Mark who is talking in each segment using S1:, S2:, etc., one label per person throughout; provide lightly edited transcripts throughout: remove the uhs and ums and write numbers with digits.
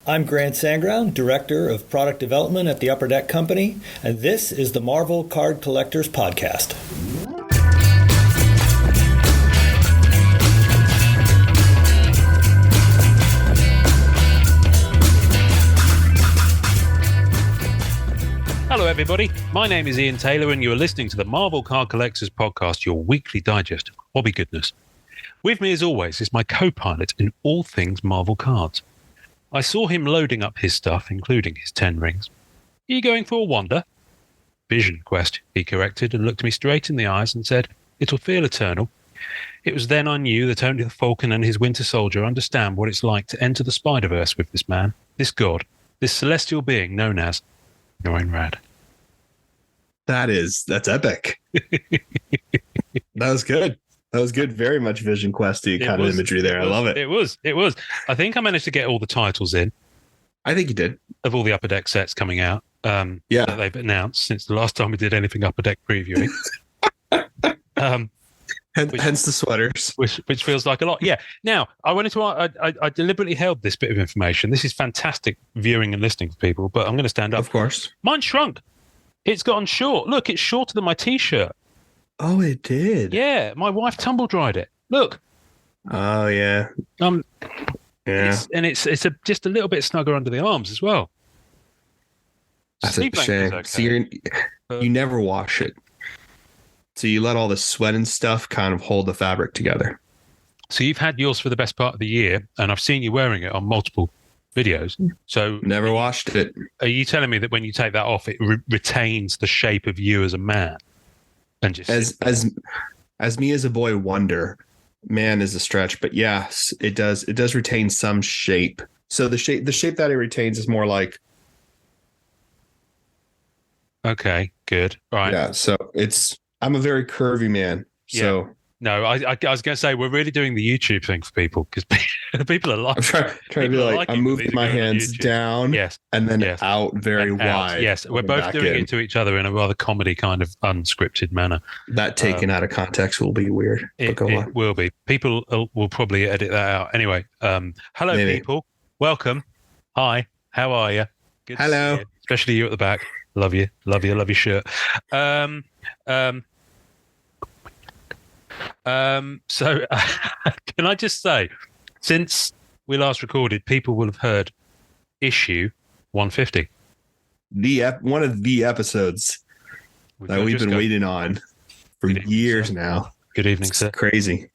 S1: I'm Grant Sanground, Director of Product Development at the Upper Deck Company, and this is the Marvel Card Collectors Podcast.
S2: Hello everybody, my name is Ian Taylor and you are listening to the Marvel Card Collectors Podcast, your weekly digest of hobby goodness. With me as always is my co-pilot in all things Marvel cards. I saw him loading up his stuff, including his 10 rings. Are you going for a wander? Vision quest, he corrected and looked me straight in the eyes and said, "It'll feel eternal." It was then I knew that only the Falcon and his Winter Soldier understand what it's like to enter the Spider-Verse with this man, this god, this celestial being known as Norrin Rad.
S3: That's epic. That was good. That was good. Very much Vision Questy kind of imagery there. I love it.
S2: It was. I think I managed to get all the titles in.
S3: I think you did.
S2: Of all the Upper Deck sets coming out. That they've announced since the last time we did anything Upper Deck previewing.
S3: Hence the sweaters.
S2: Which feels like a lot. Yeah. Now, I wanted to. I deliberately held this bit of information. This is fantastic viewing and listening for people, but I'm going to stand up.
S3: Of course.
S2: Mine shrunk. It's gotten short. Look, it's shorter than my T-shirt.
S3: Oh, it did.
S2: Yeah, my wife tumble dried it. Look.
S3: Oh yeah.
S2: Yeah. It's just a little bit snugger under the arms as well.
S3: That's a shame.
S2: Okay,
S3: so you never wash it. So you let all the sweat and stuff kind of hold the fabric together.
S2: So you've had yours for the best part of the year, and I've seen you wearing it on multiple videos. So
S3: never washed it.
S2: Are you telling me that when you take that off, it retains the shape of you as a man? And just as me as a boy wonder, man is a stretch, but yes, it does retain some shape. So the shape that it retains is more like. Okay, good. Right. Yeah. So I'm a very curvy man. So. Yeah. No, I was going to say, we're really doing the YouTube thing for people because people are like... I'm trying to be like, I'm moving my hands down and then out very wide. Yes, we're both doing it to each other in a rather comedy kind of unscripted manner.
S3: That taken out of context will be weird.
S2: It will be. People will probably edit that out. Anyway, hello, people. Welcome. Hi. How are you?
S3: Good. Hello.
S2: Especially you at the back. Love you. Love you. Love your shirt. So can I just say, since we last recorded, people will have heard issue 150.
S3: One of the episodes that we've been waiting on for years now.
S2: Good evening, sir.
S3: Crazy.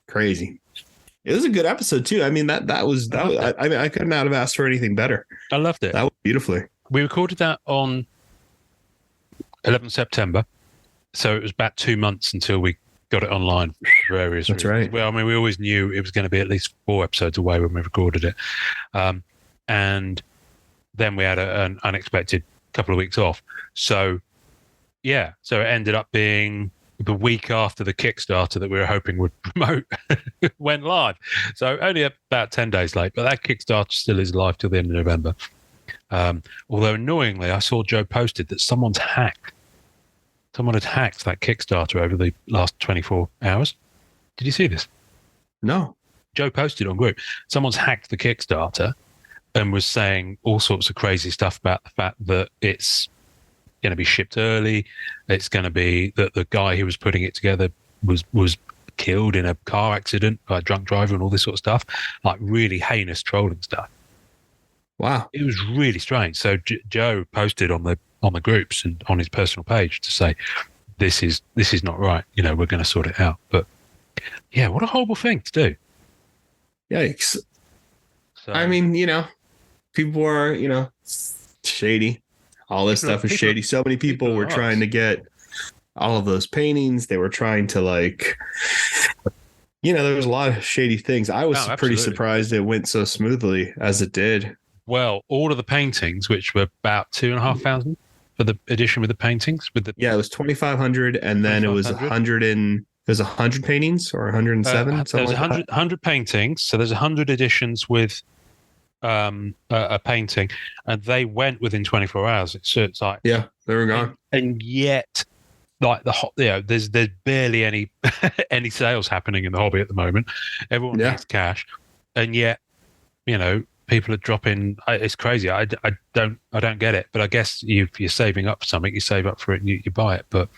S3: Crazy. It was a good episode too. I mean, that was I could not have asked for anything better.
S2: I loved it.
S3: That was beautifully.
S2: We recorded that on 11th September. So it was about 2 months until we got it online for various reasons.
S3: Right.
S2: Well, I mean, we always knew it was going to be at least 4 episodes away when we recorded it. And then we had an unexpected couple of weeks off. So, yeah. So it ended up being the week after the Kickstarter that we were hoping would promote went live. So only about 10 days late. But that Kickstarter still is live till the end of November. Although annoyingly, I saw Joe posted that someone had hacked that Kickstarter over the last 24 hours. Did you see this?
S3: No.
S2: Joe posted on group. Someone's hacked the Kickstarter and was saying all sorts of crazy stuff about the fact that it's going to be shipped early. It's going to be that the guy who was putting it together was killed in a car accident by a drunk driver and all this sort of stuff. Like really heinous trolling stuff.
S3: Wow.
S2: It was really strange. So Joe posted on the groups and on his personal page to say, this is not right. You know, we're going to sort it out. But yeah, what a horrible thing to do.
S3: Yikes. So, I mean, people are, shady. All this stuff is shady. So many people were trying to get all of those paintings. They were trying to there was a lot of shady things. I was pretty surprised it went so smoothly as it did.
S2: Well, all of the paintings, which were about 2,500 for the edition with the paintings, it was
S3: 2,500, and then it was 100 and there's 100 paintings or 107.
S2: There's 100 paintings, so there's 100 editions with a painting, and they went within 24 hours. So it's like
S3: they were gone,
S2: and yet. Like there's barely any sales happening in the hobby at the moment. Everyone needs cash, and yet people are dropping. It's crazy. I don't get it. But I guess if you're saving up for something, you save up for it and you buy it. But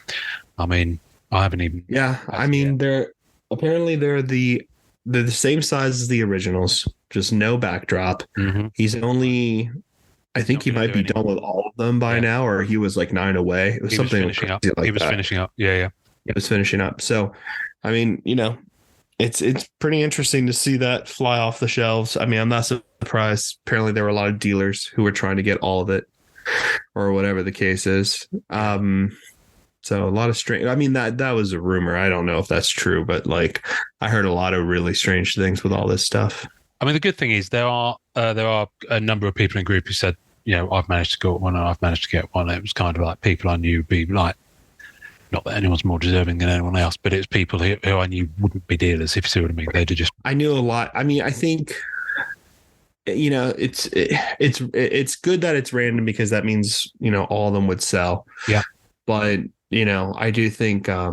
S2: I mean, I haven't even.
S3: Yeah, I mean, they're the same size as the originals, just no backdrop.
S2: Mm-hmm.
S3: He's only, I think he might be done with all of them by now, or he was like 9 away. It was something
S2: finishing up.
S3: Like
S2: he was
S3: that.
S2: finishing up. Yeah.
S3: It was finishing up. So, I mean, it's pretty interesting to see that fly off the shelves. I mean, I'm not surprised. Apparently, there were a lot of dealers who were trying to get all of it, or whatever the case is. So a lot of strange. I mean, that was a rumor. I don't know if that's true, but like I heard a lot of really strange things with all this stuff.
S2: I mean, the good thing is there are a number of people in the group who said, I've managed to get one and I've managed to get one. It was kind of like people I knew would be like, not that anyone's more deserving than anyone else, but it's people who I knew wouldn't be dealers, if you see what I mean. They'd just.
S3: I knew a lot. I mean, I think, it's good that it's random because that means, all of them would sell.
S2: Yeah.
S3: But, I do think, I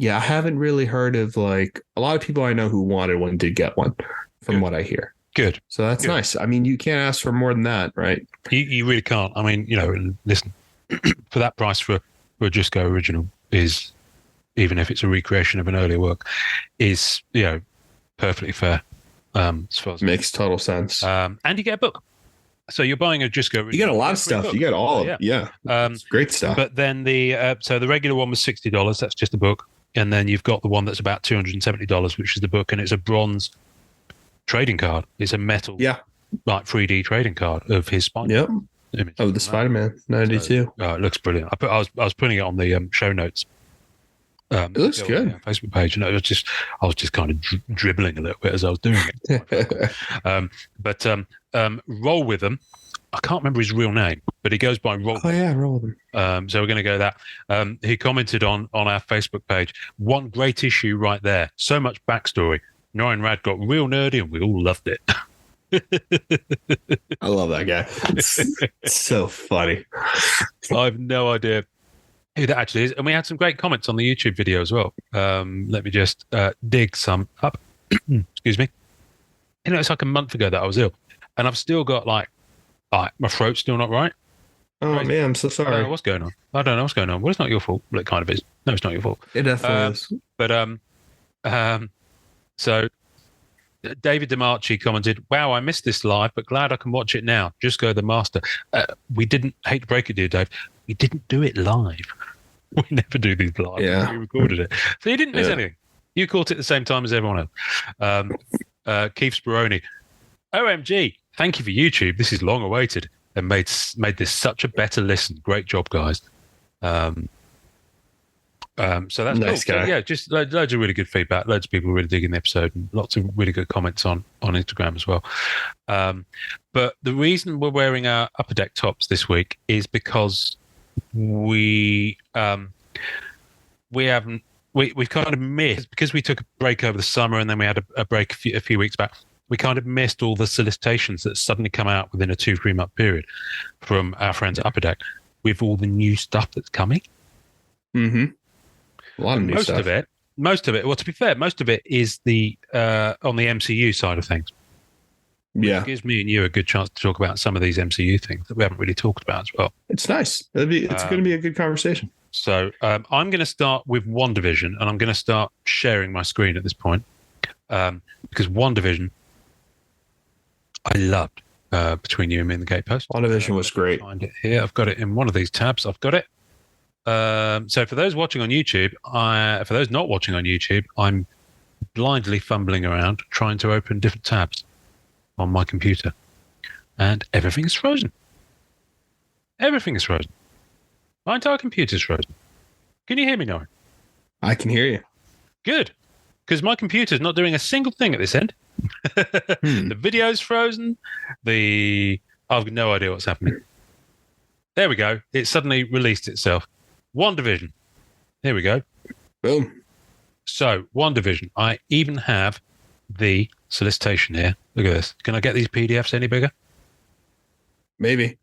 S3: haven't really heard of like a lot of people I know who wanted one did get one from what I hear.
S2: Good.
S3: So that's nice. I mean, you can't ask for more than that, right?
S2: You really can't. I mean, listen, for that price for a Just Go original is, even if it's a recreation of an earlier work, is, perfectly fair. As far as
S3: makes total sense.
S2: And you get a book. So you're buying a Just Go original.
S3: You get a lot of stuff. Book. You get all of it. Yeah. It's great stuff.
S2: But then the regular one was $60. That's just the book. And then you've got the one that's about $270, which is the book, and it's a bronze trading card. It's a metal, like 3D trading card of his Spider-Man.
S3: Yep. Image. Oh, the Spider-Man 92.
S2: It looks brilliant. I was putting it on the show notes.
S3: It looks good.
S2: On the Facebook page, and I was just kind of dribbling a little bit as I was doing it. But Roll With Them. I can't remember his real name, but he goes by Roll.
S3: Oh yeah, Roll With
S2: Them. So we're going to go that. He commented on our Facebook page. One great issue right there. So much backstory. Nor and Rad got real nerdy, and we all loved it.
S3: I love that guy. It's so funny.
S2: I have no idea who that actually is. And we had some great comments on the YouTube video as well. Let me just dig some up. Excuse me. It's like a month ago that I was ill, and I've still got like my throat's still not right.
S3: Oh man, I'm so sorry.
S2: I don't know what's going on. Well, it's not your fault. Well, it kind of is. No, it's not your fault.
S3: It definitely is.
S2: But so David DeMarchi commented, "Wow, I missed this live, but glad I can watch it now. Just Go the Master." We didn't, hate to break it to you, Dave, we didn't do it live. We never do these live.
S3: Yeah.
S2: We recorded it. So you didn't miss anything. You caught it at the same time as everyone else. Keith Speroni, OMG, thank you for YouTube. This is long awaited and made this such a better listen. Great job, guys. So that's
S3: nice
S2: cool.
S3: guy.
S2: So, yeah, just loads of really good feedback. Loads of people really digging the episode, and lots of really good comments on Instagram as well. But the reason we're wearing our Upper Deck tops this week is because we've kind of missed, because we took a break over the summer and then we had a break a few weeks back. We kind of missed all the solicitations that suddenly come out within a 2-3 month period from our friends at Upper Deck with all the new stuff that's coming.
S3: Mm-hmm. A lot of new stuff.
S2: Most of it, well, to be fair, most of it is the on the MCU side of things.
S3: Yeah.
S2: It gives me and you a good chance to talk about some of these MCU things that we haven't really talked about as well.
S3: It's nice. It's going to be a good conversation.
S2: So I'm going to start with WandaVision, and I'm going to start sharing my screen at this point because WandaVision, I loved between you and me and the Gatepost.
S3: WandaVision was great.
S2: Find it here. I've got it in one of these tabs. I've got it. So for those watching on YouTube, for those not watching on YouTube, I'm blindly fumbling around trying to open different tabs on my computer, and everything is frozen. Everything is frozen. My entire computer's frozen. Can you hear me now?
S3: I can hear you.
S2: Good, because my computer's not doing a single thing at this end. The video's frozen. I've no idea what's happening. There we go. It suddenly released itself. WandaVision. Here we go.
S3: Boom.
S2: So, WandaVision. I even have the solicitation here. Look at this. Can I get these PDFs any bigger?
S3: Maybe.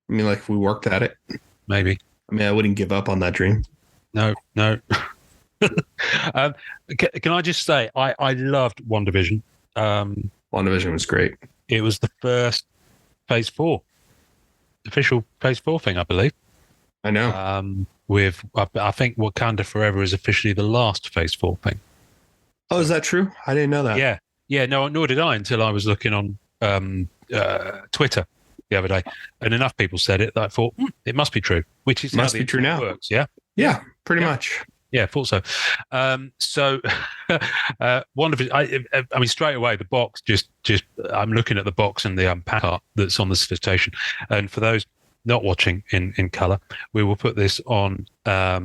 S3: I mean, like, if we worked at it.
S2: Maybe.
S3: I mean, I wouldn't give up on that dream.
S2: No. Can I just say, I loved WandaVision.
S3: WandaVision was great.
S2: It was the first Phase 4, official Phase 4 thing, I believe.
S3: I know.
S2: I think Wakanda Forever is officially the last Phase 4 thing.
S3: Oh, is that true? I didn't know that.
S2: Yeah. No, nor did I until I was looking on Twitter the other day, and enough people said it that I thought it must be true, which is
S3: must
S2: how
S3: be true now.
S2: Works. Yeah,
S3: pretty much.
S2: Yeah, I thought so. So, WandaVision. I mean, straight away the box. Just I'm looking at the box and the pack art that's on the solicitation. And for those not watching in color, we will put this on our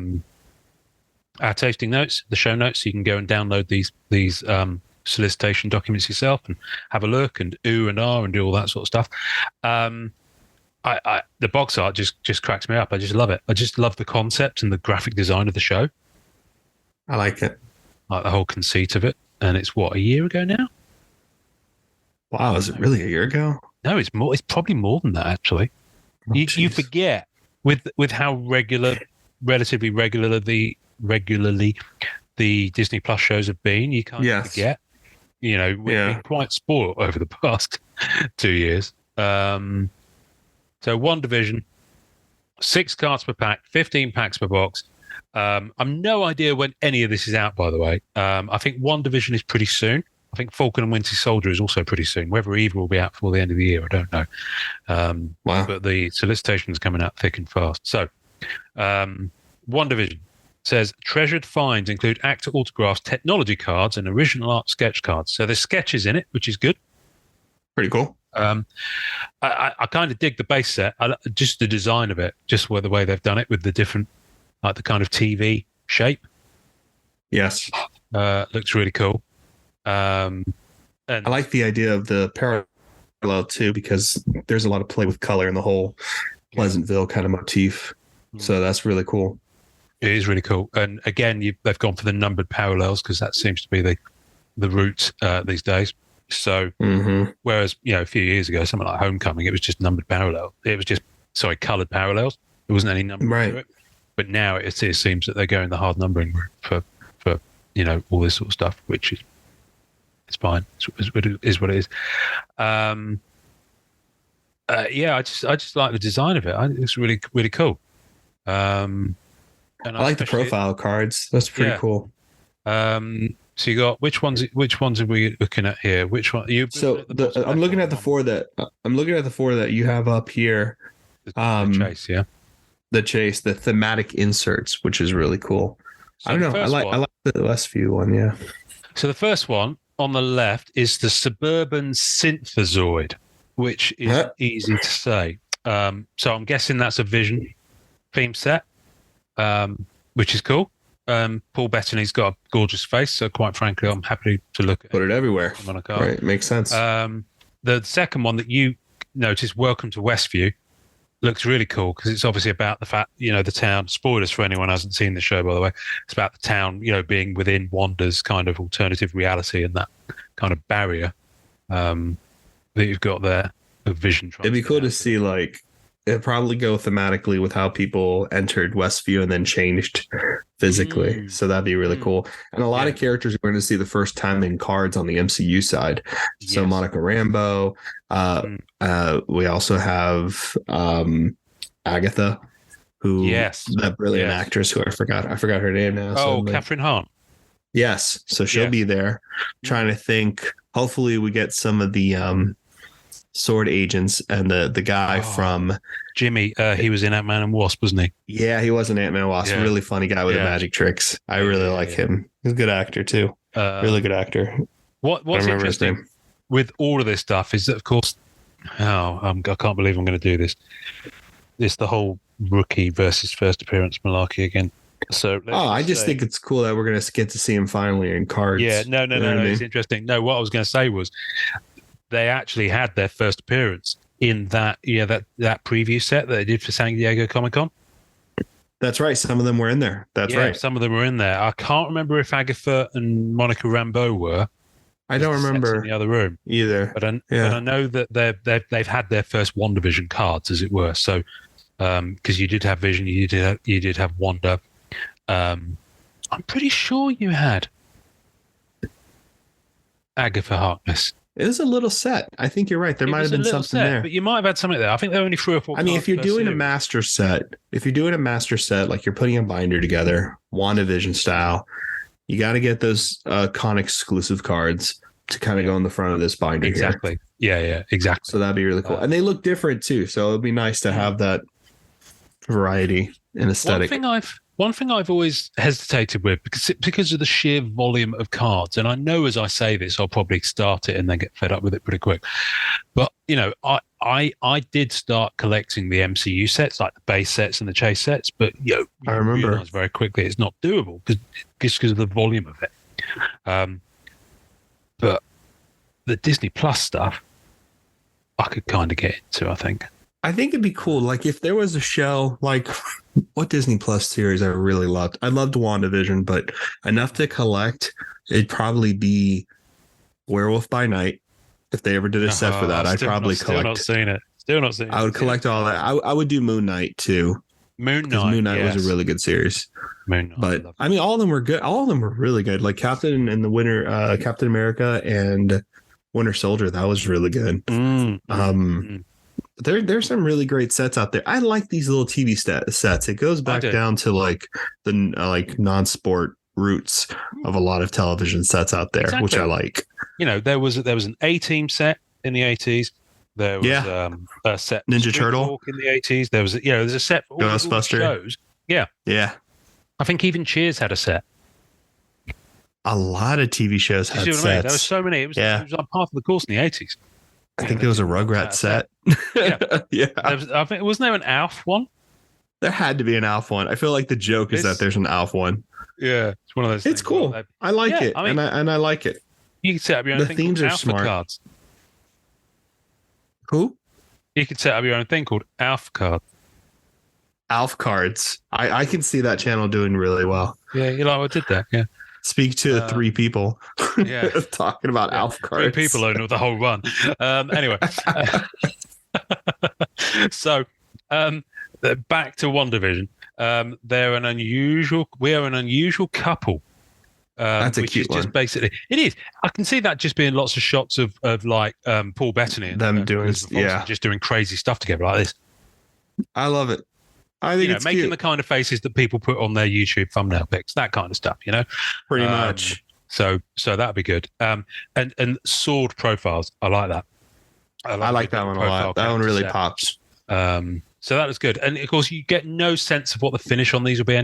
S2: tasting notes, the show notes. So you can go and download these solicitation documents yourself and have a look and ooh and ah and do all that sort of stuff. The box art just cracks me up. I just love it. I just love the concept and the graphic design of the show.
S3: I like it.
S2: Like the whole conceit of it. And it's a year ago now?
S3: Wow, is it really a year ago?
S2: No, it's more. It's probably more than that, actually.
S3: Oh,
S2: you forget with how relatively regularly the Disney Plus shows have been. You kind of forget. We've been quite spoiled over the past 2 years. So WandaVision, 6 cards per pack, 15 packs per box. I'm no idea when any of this is out, by the way. I think WandaVision is pretty soon. I think Falcon and Winter Soldier is also pretty soon. Whether either will be out before the end of the year, I don't know.
S3: Wow.
S2: But the solicitation is coming out thick and fast. So, WandaVision says treasured finds include actor autographs, technology cards, and original art sketch cards. So there's sketches in it, which is good.
S3: Pretty cool.
S2: I kind of dig the base set. Just the design of it, just the way they've done it with the different, like the kind of TV shape.
S3: Yes.
S2: Looks really cool. And
S3: I like the idea of the parallel too, because there's a lot of play with color in the whole Pleasantville kind of motif. So that's really cool.
S2: It is really cool. And again, they've gone for the numbered parallels because that seems to be the route these days. So whereas, a few years ago, something like Homecoming, it was just numbered parallel. It was just, colored parallels. There wasn't any number to it. But now it seems that they're going the hard numbering route for all this sort of stuff, which is, it's fine. It is what it is. I just like the design of it. It's really, really cool. And
S3: I like the profile cards. That's pretty cool.
S2: So you got which ones are we looking at here? Which one?
S3: I'm looking at the four that you have up here.
S2: The chase, yeah.
S3: The chase, the thematic inserts, which is really cool. So I don't know. I like the Westview one, yeah.
S2: So the first one on the left is the Suburban Synthezoid, which is easy to say. So I'm guessing that's a Vision theme set, which is cool. Paul Bettany's got a gorgeous face, so quite frankly, I'm happy to look at
S3: it everywhere.
S2: On a card.
S3: Right, makes sense.
S2: The second one that you noticed, Welcome to Westview, looks really cool because it's obviously about the fact, the town. Spoilers for anyone who hasn't seen the show, by the way. It's about the town, being within Wanda's kind of alternative reality and that kind of barrier that you've got there of Vision.
S3: It'd be cool to see, it'd probably go thematically with how people entered Westview and then changed physically. So that'd be really cool. And a lot of characters we're going to see the first time in cards on the MCU side. So Monica Rambeau. We also have Agatha, who that brilliant actress who I forgot her name now.
S2: Catherine Hahn.
S3: Yes. So she'll be there. Trying to think. Hopefully we get some of the Sword agents and the guy from
S2: Jimmy. He was in Ant-Man and Wasp, wasn't he?
S3: Yeah, he was in Ant-Man and Wasp. Yeah. Really funny guy with the magic tricks. I really like him. He's a good actor too. Really good actor.
S2: What's interesting with all of this stuff is that, of course, I can't believe I'm going to do this. It's the whole rookie versus first appearance malarkey again. So
S3: I just think it's cool that we're going to get to see him finally in cards.
S2: Yeah, no, it's interesting. No, what I was going to say was they actually had their first appearance in that preview set that they did for San Diego Comic-Con.
S3: That's right. Some of them were in there. That's right.
S2: Some of them were in there. I can't remember if Agatha and Monica Rambeau were.
S3: I don't remember
S2: in the other room
S3: either.
S2: But I know that they've had their first WandaVision cards, as it were. So because you did have Vision, you did have Wanda. I'm pretty sure you had Agatha Harkness
S3: It was a little set. I think you're right. There might have been something there.
S2: But you might have had something there. I think there were only 3 or 4
S3: I mean, if you're doing a master set, like you're putting a binder together, WandaVision style, you got to get those con exclusive cards to kind of go in the front of this binder.
S2: Exactly. Here. Yeah, exactly.
S3: So that'd be really cool. And they look different too. So it'd be nice to have that variety in aesthetic.
S2: One thing I've always hesitated with because of the sheer volume of cards, and I know as I say this, I'll probably start it and then get fed up with it pretty quick. But I did start collecting the MCU sets, like the base sets and the chase sets. But
S3: I remember
S2: realize very quickly it's not doable because of the volume of it. But the Disney Plus stuff, I could kind of get into. I think
S3: it'd be cool. Like if there was a show, like what Disney Plus series I really loved. I loved WandaVision, but enough to collect, it'd probably be Werewolf by Night. If they ever did a set for that, I'd probably collect.
S2: Still not seen it.
S3: I would collect all that. I would do Moon Knight too.
S2: Moon Knight
S3: was a really good series.
S2: Moon Knight,
S3: but I mean, all of them were good. All of them were really good. Like Captain America and Winter Soldier. That was really good. There's some really great sets out there. I like these little TV sets. It goes back down to like the non-sport roots of a lot of television sets out there, which I like.
S2: There was an A-Team set in the 80s. There was a set
S3: Ninja Turtle
S2: in the 80s. There's a set for all the shows. Yeah. I think even Cheers had a set.
S3: A lot of TV shows had sets.
S2: There were so many. It was like part of the course in the 80s.
S3: I think there was a Rugrats set.
S2: Yeah. I think wasn't there an Alf one?
S3: There had to be an Alf one. I feel like the joke is that there's an Alf one.
S2: Yeah, it's one of those.
S3: It's cool. I like it, and I like it.
S2: You can set up your own.
S3: The themes are smart.
S2: Cards.
S3: Who?
S2: You could set up your own thing called Alf Cards.
S3: Alf Cards. I can see that channel doing really well.
S2: Yeah, I did that. Yeah.
S3: Speak to 3 people.
S2: Yeah.
S3: Talking about Alf Cards.
S2: 3 people own the whole run. Anyway. So back to WandaVision. We are an unusual couple.
S3: That's a cute one.
S2: Just basically, it is. I can see that just being lots of shots of like Paul Bettany and
S3: them doing
S2: just doing crazy stuff together like this.
S3: I love it. I think it's
S2: making
S3: cute.
S2: the kind of faces that people put on their YouTube thumbnail pics, that kind of stuff.
S3: Pretty much.
S2: So that'd be good. And sword profiles, I like that.
S3: I like that one a lot. That one really pops.
S2: So that was good. And of course, you get no sense of what the finish on these will be,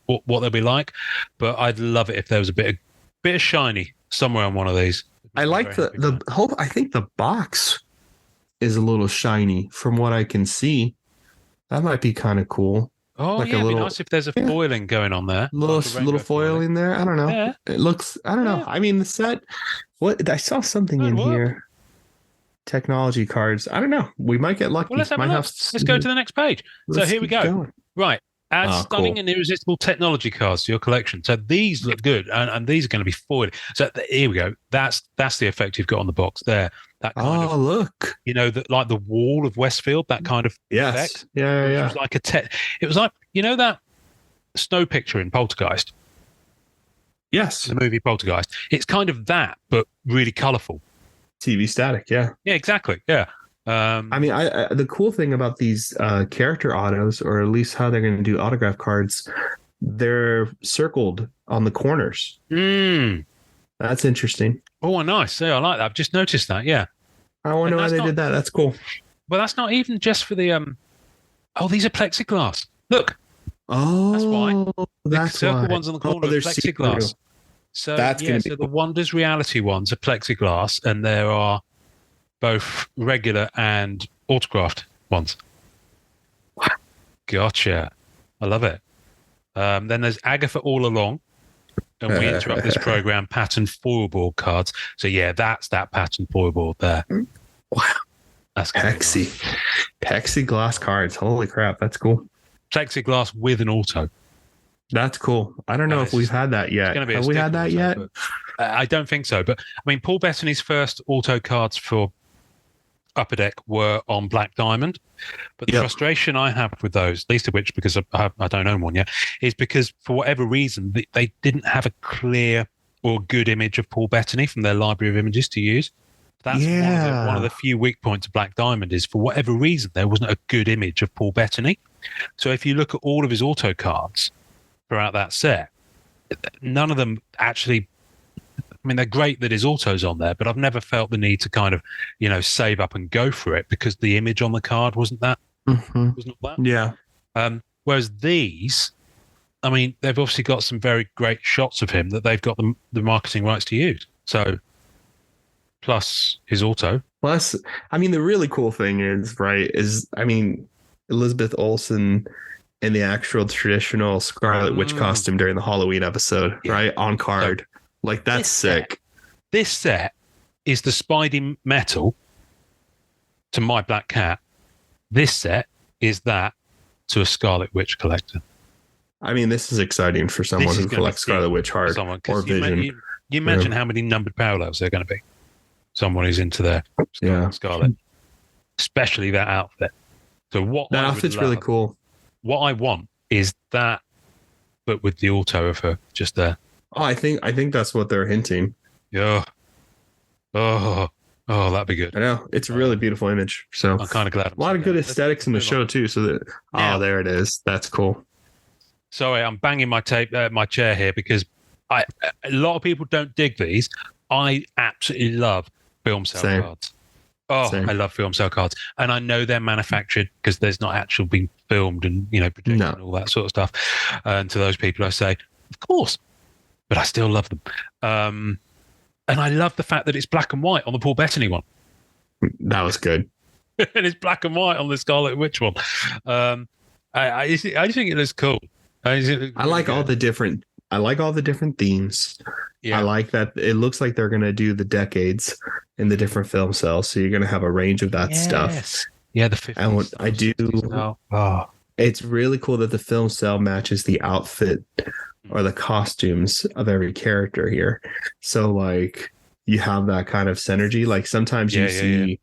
S2: what they'll be like. But I'd love it if there was a bit of shiny somewhere on one of these.
S3: I like the hope. I think the box is a little shiny from what I can see. That might be kind of cool.
S2: Oh, like it'd be nice if there's a foiling going on there.
S3: Little foiling there. I don't know. Yeah. It looks. I don't know. I mean, the set. What I saw something in here. Technology cards. I don't know. We might get lucky.
S2: Well, let's have a look. Let's go to the next page. So here we go.
S3: Going.
S2: Right. Add stunning and irresistible technology cards to your collection. So these look good, and these are going to be foiled. So here we go. That's the effect you've got on the box there. That kind of,
S3: look.
S2: Like the wall of Westfield, that kind of effect.
S3: Yeah.
S2: It was like it was like, that snow picture in Poltergeist.
S3: Yes.
S2: The movie Poltergeist. It's kind of that, but really colourful.
S3: TV static, yeah.
S2: Yeah, exactly. Yeah.
S3: I mean, the cool thing about these character autos, or at least how they're going to do autograph cards, they're circled on the corners. That's interesting.
S2: Oh, nice. Yeah, I like that. I've just noticed that. Yeah.
S3: I wonder why they did that. That's cool.
S2: Well, that's not even just for the Oh, these are plexiglass. Look.
S3: Oh,
S2: that's why. The circle
S3: why.
S2: ones on the corner are plexiglass. So the Wonders Reality ones are plexiglass, and there are both regular and autographed ones. Gotcha. I love it. Then there's Agatha All Along, and we interrupt this program pattern foil board cards. So that's that pattern foil board there.
S3: Wow.
S2: That's
S3: plexiglass cards. Holy crap, that's cool.
S2: Plexiglass with an auto.
S3: That's cool. I don't know if we've had that yet. Have we had that yet?
S2: I don't think so. But I mean, Paul Bettany's first auto cards for Upper Deck were on Black Diamond. But the frustration I have with those, least of which because I don't own one yet, is because for whatever reason they didn't have a clear or good image of Paul Bettany from their library of images to use. That's one of the few weak points of Black Diamond is, for whatever reason, there wasn't a good image of Paul Bettany. So if you look at all of his auto cards throughout that set, none of them actually, I mean, they're great that his auto's on there, but I've never felt the need to kind of, save up and go for it because the image on the card wasn't that. Was not that.
S3: Yeah.
S2: Whereas these, I mean, they've obviously got some very great shots of him that they've got the marketing rights to use. So, plus his auto.
S3: Plus, I mean, the really cool thing is, Elizabeth Olsen in the actual traditional Scarlet Witch costume during the Halloween episode, right? On card. So, that's sick.
S2: This set is the Spidey metal to my Black Cat. This set is that to a Scarlet Witch collector.
S3: I mean, this is exciting for someone who collects Scarlet Witch hard or Vision.
S2: You imagine how many numbered parallels they're going to be. Someone who's into their Scarlet, especially that outfit. So that
S3: outfit's really cool.
S2: What I want is that, but with the auto of her just there.
S3: Oh, I think that's what they're hinting.
S2: Yeah. Oh, that'd be good.
S3: I know, it's a really beautiful image. So
S2: I'm kind of glad.
S3: A lot of good aesthetics in the show too. So that there it is. That's cool.
S2: Sorry, I'm banging my chair here because a lot of people don't dig these. I absolutely love film sale cards. Same. I love film sale cards, and I know they're manufactured because there's not actually been filmed and projected and all that sort of stuff. And to those people, I say, of course, but I still love them. And I love the fact that it's black and white on the Paul Bettany one.
S3: That was good.
S2: And it's black and white on the Scarlet Witch one. I just think it looks cool. I like
S3: all the different themes.
S2: Yeah.
S3: I like that it looks like they're going to do the decades in the different film cells. So you're going to have a range of that stuff.
S2: Yeah, the 50s.
S3: And what I do, it's really cool that the film cell matches the outfit or the costumes of every character here. So you have that kind of synergy. Sometimes you see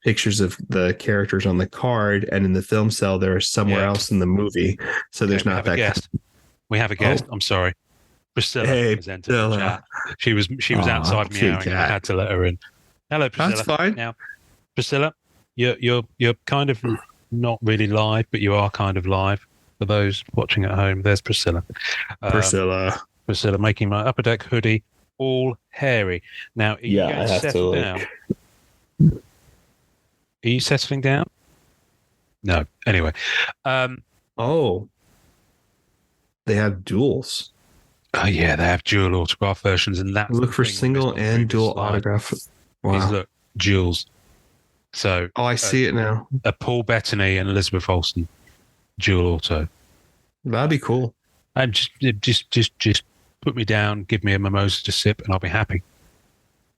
S3: pictures of the characters on the card, and in the film cell they're somewhere else in the movie. So there's not that guest.
S2: We have a guest. I'm sorry. Priscilla has entered the chat. She was outside meowing and I had to let her in. Hello, Priscilla.
S3: That's fine.
S2: Now, Priscilla, you're kind of not really live, but you are kind of live. For those watching at home, there's Priscilla. Priscilla making my Upper Deck hoodie all hairy. Now, are you going to settle down? Are you settling down? No. Anyway.
S3: They have duels.
S2: Oh yeah, they have dual autograph versions, and that's
S3: look for single and dual autograph.
S2: Wow. Look, duels. So
S3: I see it now.
S2: A Paul Bettany and Elizabeth Olsen dual auto.
S3: That'd be cool.
S2: And just put me down, give me a mimosa to sip, and I'll be happy.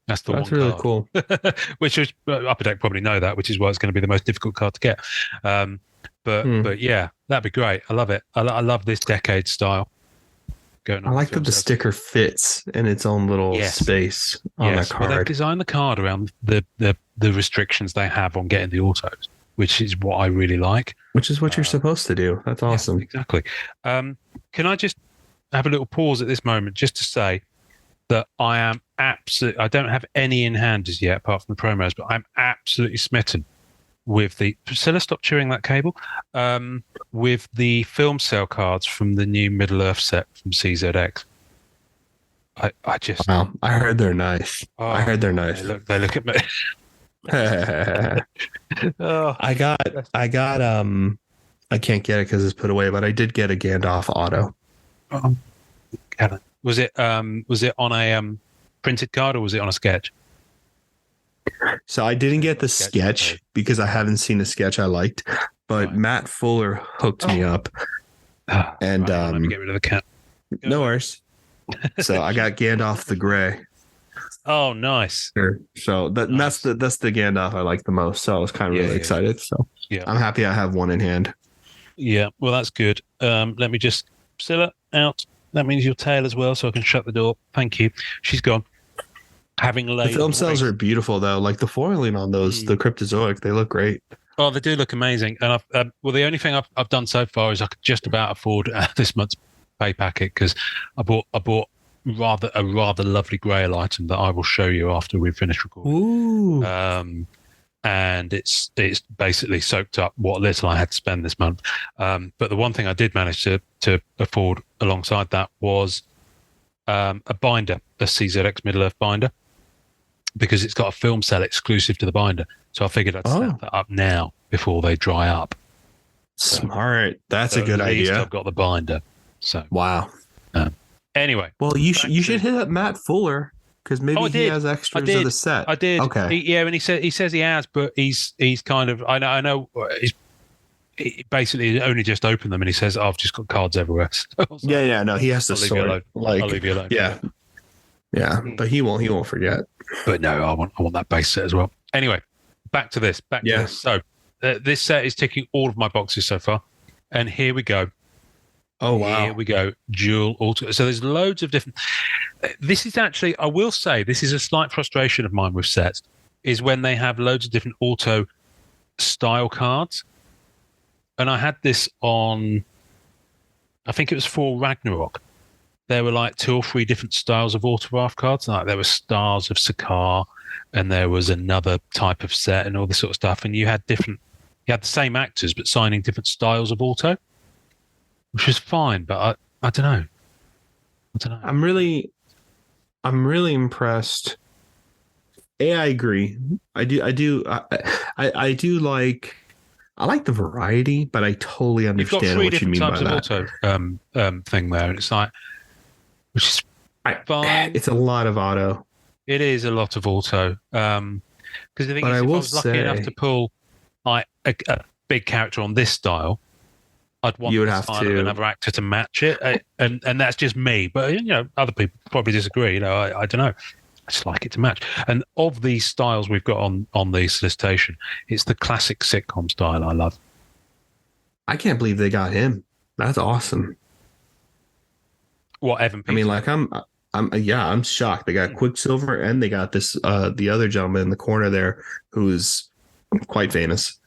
S2: That's
S3: really cool.
S2: Which is Upper Deck probably know that, which is why it's going to be the most difficult card to get. But yeah, that'd be great. I love it. I love this decade style.
S3: I like that the sticker fits in its own little space on the card.
S2: Well, they've designed the card around the restrictions they have on getting the autos, which is what I really like.
S3: Which is what you're supposed to do. That's awesome.
S2: Yeah, exactly. Can I just have a little pause at this moment just to say that I am absolutely, I don't have any in hand as yet apart from the promos, but I'm absolutely smitten with the Priscilla, stop chewing that cable. With the film sale cards from the new Middle Earth set from CZX. I
S3: heard they're nice. I heard they're nice.
S2: They look at me.
S3: I got I can't get it because it's put away, but I did get a Gandalf auto.
S2: Was it on a printed card or was it on a sketch?
S3: So I didn't get the sketch because I haven't seen a sketch I liked, but Matt Fuller hooked me up. And
S2: let me get rid of the cat.
S3: No worries. So I got Gandalf the Grey.
S2: Oh, nice.
S3: So that's the Gandalf I like the most. So I was kind of really excited. So I'm happy I have one in hand. Yeah,
S2: well, that's good. Let me just Priscilla out. That means your tail as well, so I can shut the door. Thank you. She's gone. Having laid
S3: the film cells are beautiful though. Like the foiling on those, the Cryptozoic, they look great.
S2: Oh, they do look amazing. And I've the only thing I've done so far is I could just about afford this month's pay packet because I bought rather lovely Grail item that I will show you after we've finished recording.
S3: Ooh.
S2: And it's basically soaked up what little I had to spend this month. But the one thing I did manage to afford alongside that was a binder, a CZX Middle Earth binder, because it's got a film cell exclusive to the binder. So I figured I'd snap that up now before they dry up.
S3: Smart. That's a good
S2: at least
S3: idea.
S2: I've got the binder. So
S3: wow.
S2: Anyway,
S3: well, you should hit up Matt Fuller because maybe he has extras of the set.
S2: I did.
S3: Okay.
S2: And he says he has, but he's kind of. I know. He basically only just opened them, and he says, "I've just got cards everywhere." So
S3: yeah. No, he has to sort. Like,
S2: I'll leave you alone.
S3: Yeah, but he won't forget.
S2: But no, I want that base set as well. Anyway, back to this. To this. So this set is ticking all of my boxes so far, and here we go.
S3: Oh wow!
S2: Here we go. Dual auto. So there's loads of different. This is actually, I will say, this is a slight frustration of mine with sets, is when they have loads of different auto style cards. And I had this on, I think it was for Ragnarok. There were like 2 or 3 different styles of autograph cards. Like there were Stars of Sakaar, and there was another type of set and all this sort of stuff. And you had the same actors, but signing different styles of auto, which was fine. But I don't know.
S3: I'm really impressed. I agree. I do like. I like the variety, but I totally understand what you mean by that.
S2: You've got 3 different types of auto thing there, and it's like, which is fine.
S3: It's a lot of auto.
S2: It is a lot of auto. Because the thing is, if I was lucky enough to pull like a big character on this style, I'd want the style of another actor to match it, and that's just me. But other people probably disagree. I don't know. I just like it to match. And of these styles we've got on the solicitation, it's the classic sitcom style I love.
S3: I can't believe they got him. That's awesome.
S2: What, Evan Peters?
S3: I mean, like I'm shocked. They got Quicksilver, and they got this the other gentleman in the corner there who's quite famous.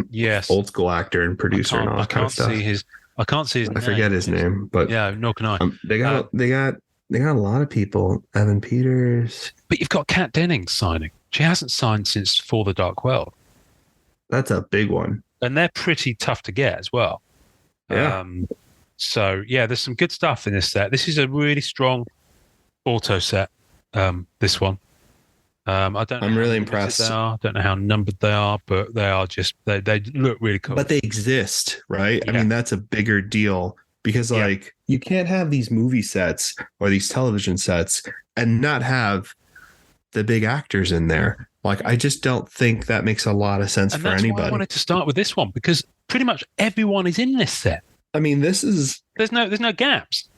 S2: Yes,
S3: old school actor and producer and all that kind of stuff.
S2: I can't see his name.
S3: I forget his name, but
S2: yeah, nor can I.
S3: They got a lot of people. Evan Peters.
S2: But you've got Kat Dennings signing. She hasn't signed since For the Dark World.
S3: That's a big one.
S2: And they're pretty tough to get as well.
S3: Yeah.
S2: So yeah, there's some good stuff in this set. This is a really strong auto set. This one. I don't know.
S3: I'm really impressed.
S2: I don't know how numbered they are, but they are just they look really cool.
S3: But they exist, right? Yeah. I mean, that's a bigger deal because you can't have these movie sets or these television sets and not have the big actors in there. Like, I just don't think that makes a lot of sense for anybody.
S2: Why I wanted to start with this one, because pretty much everyone is in this set.
S3: I mean, there's
S2: no gaps.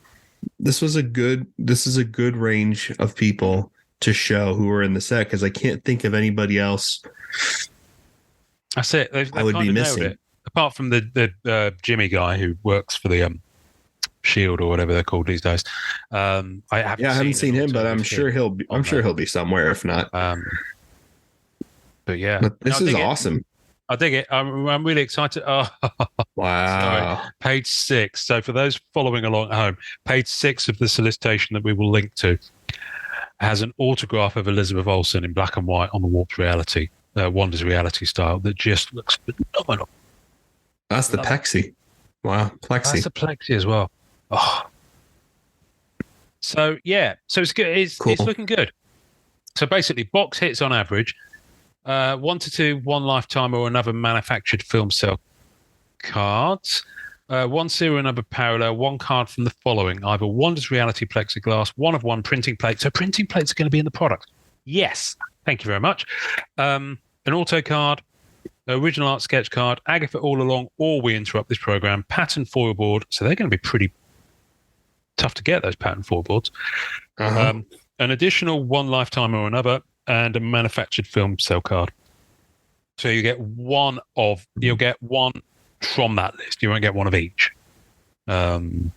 S3: This is a good range of people to show who are in the set, because I can't think of anybody else.
S2: That's it.
S3: I would be missing
S2: it. Apart from the Jimmy guy who works for the Shield or whatever they're called these days. I haven't seen him, but I'm sure he'll be somewhere if not. But yeah,
S3: but this is awesome.
S2: I dig it. I'm really excited. Oh,
S3: wow.
S2: Sorry. Page 6. So for those following along at home, page 6 of the solicitation that we will link to has an autograph of Elizabeth Olsen in black and white on the Warped Reality, Wanda's Reality style, that just looks phenomenal.
S3: That's the Plexi. Wow, Plexi. That's
S2: the Plexi as well. Oh. So yeah, so it's good. It's looking good. So basically, box hits on average, 1 to 2 one lifetime or another manufactured film cell cards, 1 serial number parallel, 1 card from the following: either Wanda's Reality plexiglass, 1 of 1 printing plate. So printing plates are going to be in the product. Yes, thank you very much. An auto card, original art sketch card, Agatha All Along, or We Interrupt This Program, pattern foil board. So they're going to be pretty tough to get, those pattern foil boards. An additional 1 lifetime or another, and a manufactured film cell card. So you get you'll get 1 from that list. You won't get 1 of each. And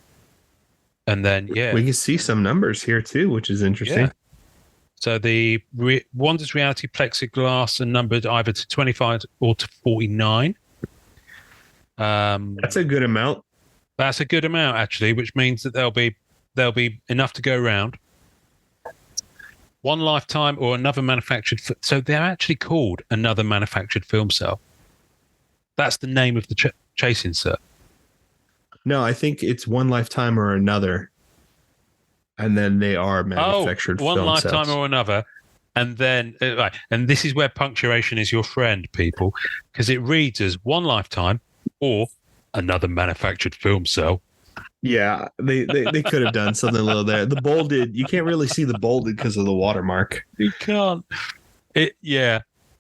S2: then, yeah.
S3: We can see some numbers here too, which is interesting.
S2: Yeah. So the Wanda's Reality plexiglass are numbered either to 25 or to 49.
S3: That's a good amount.
S2: That's a good amount, actually, which means that there'll be there'll be enough to go around. One Lifetime or another manufactured. So they're actually called another manufactured film cell. That's the name of the chase insert.
S3: No, I think it's One Lifetime or another. And then they are manufactured
S2: One
S3: film
S2: Lifetime
S3: cells.
S2: or another. And then, right. And this is where punctuation is your friend, people, because it reads as One Lifetime or another manufactured film cell.
S3: Yeah, they could have done something a little there. The bolded, you can't really see the bolded because of the watermark.
S2: You can't. Yeah.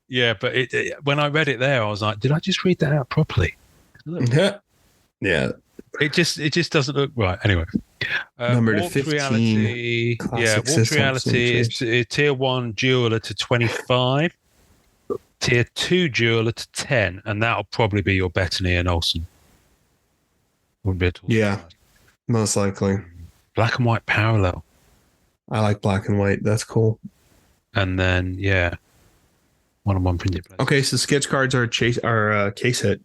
S2: But when I read it there, I was like, did I just read that out properly?
S3: Yeah.
S2: It just doesn't look right. Anyway,
S3: Number to
S2: Warped
S3: 15.
S2: Reality. Yeah, Warped Reality is tier 1 jeweler to 25, tier 2 jeweler to 10, and that'll probably be your Bettany and Olsen. Wouldn't be at all.
S3: Yeah, most likely.
S2: Black and white parallel.
S3: I like black and white. That's cool.
S2: And then one-on-one printed.
S3: Okay, so sketch cards are case hit.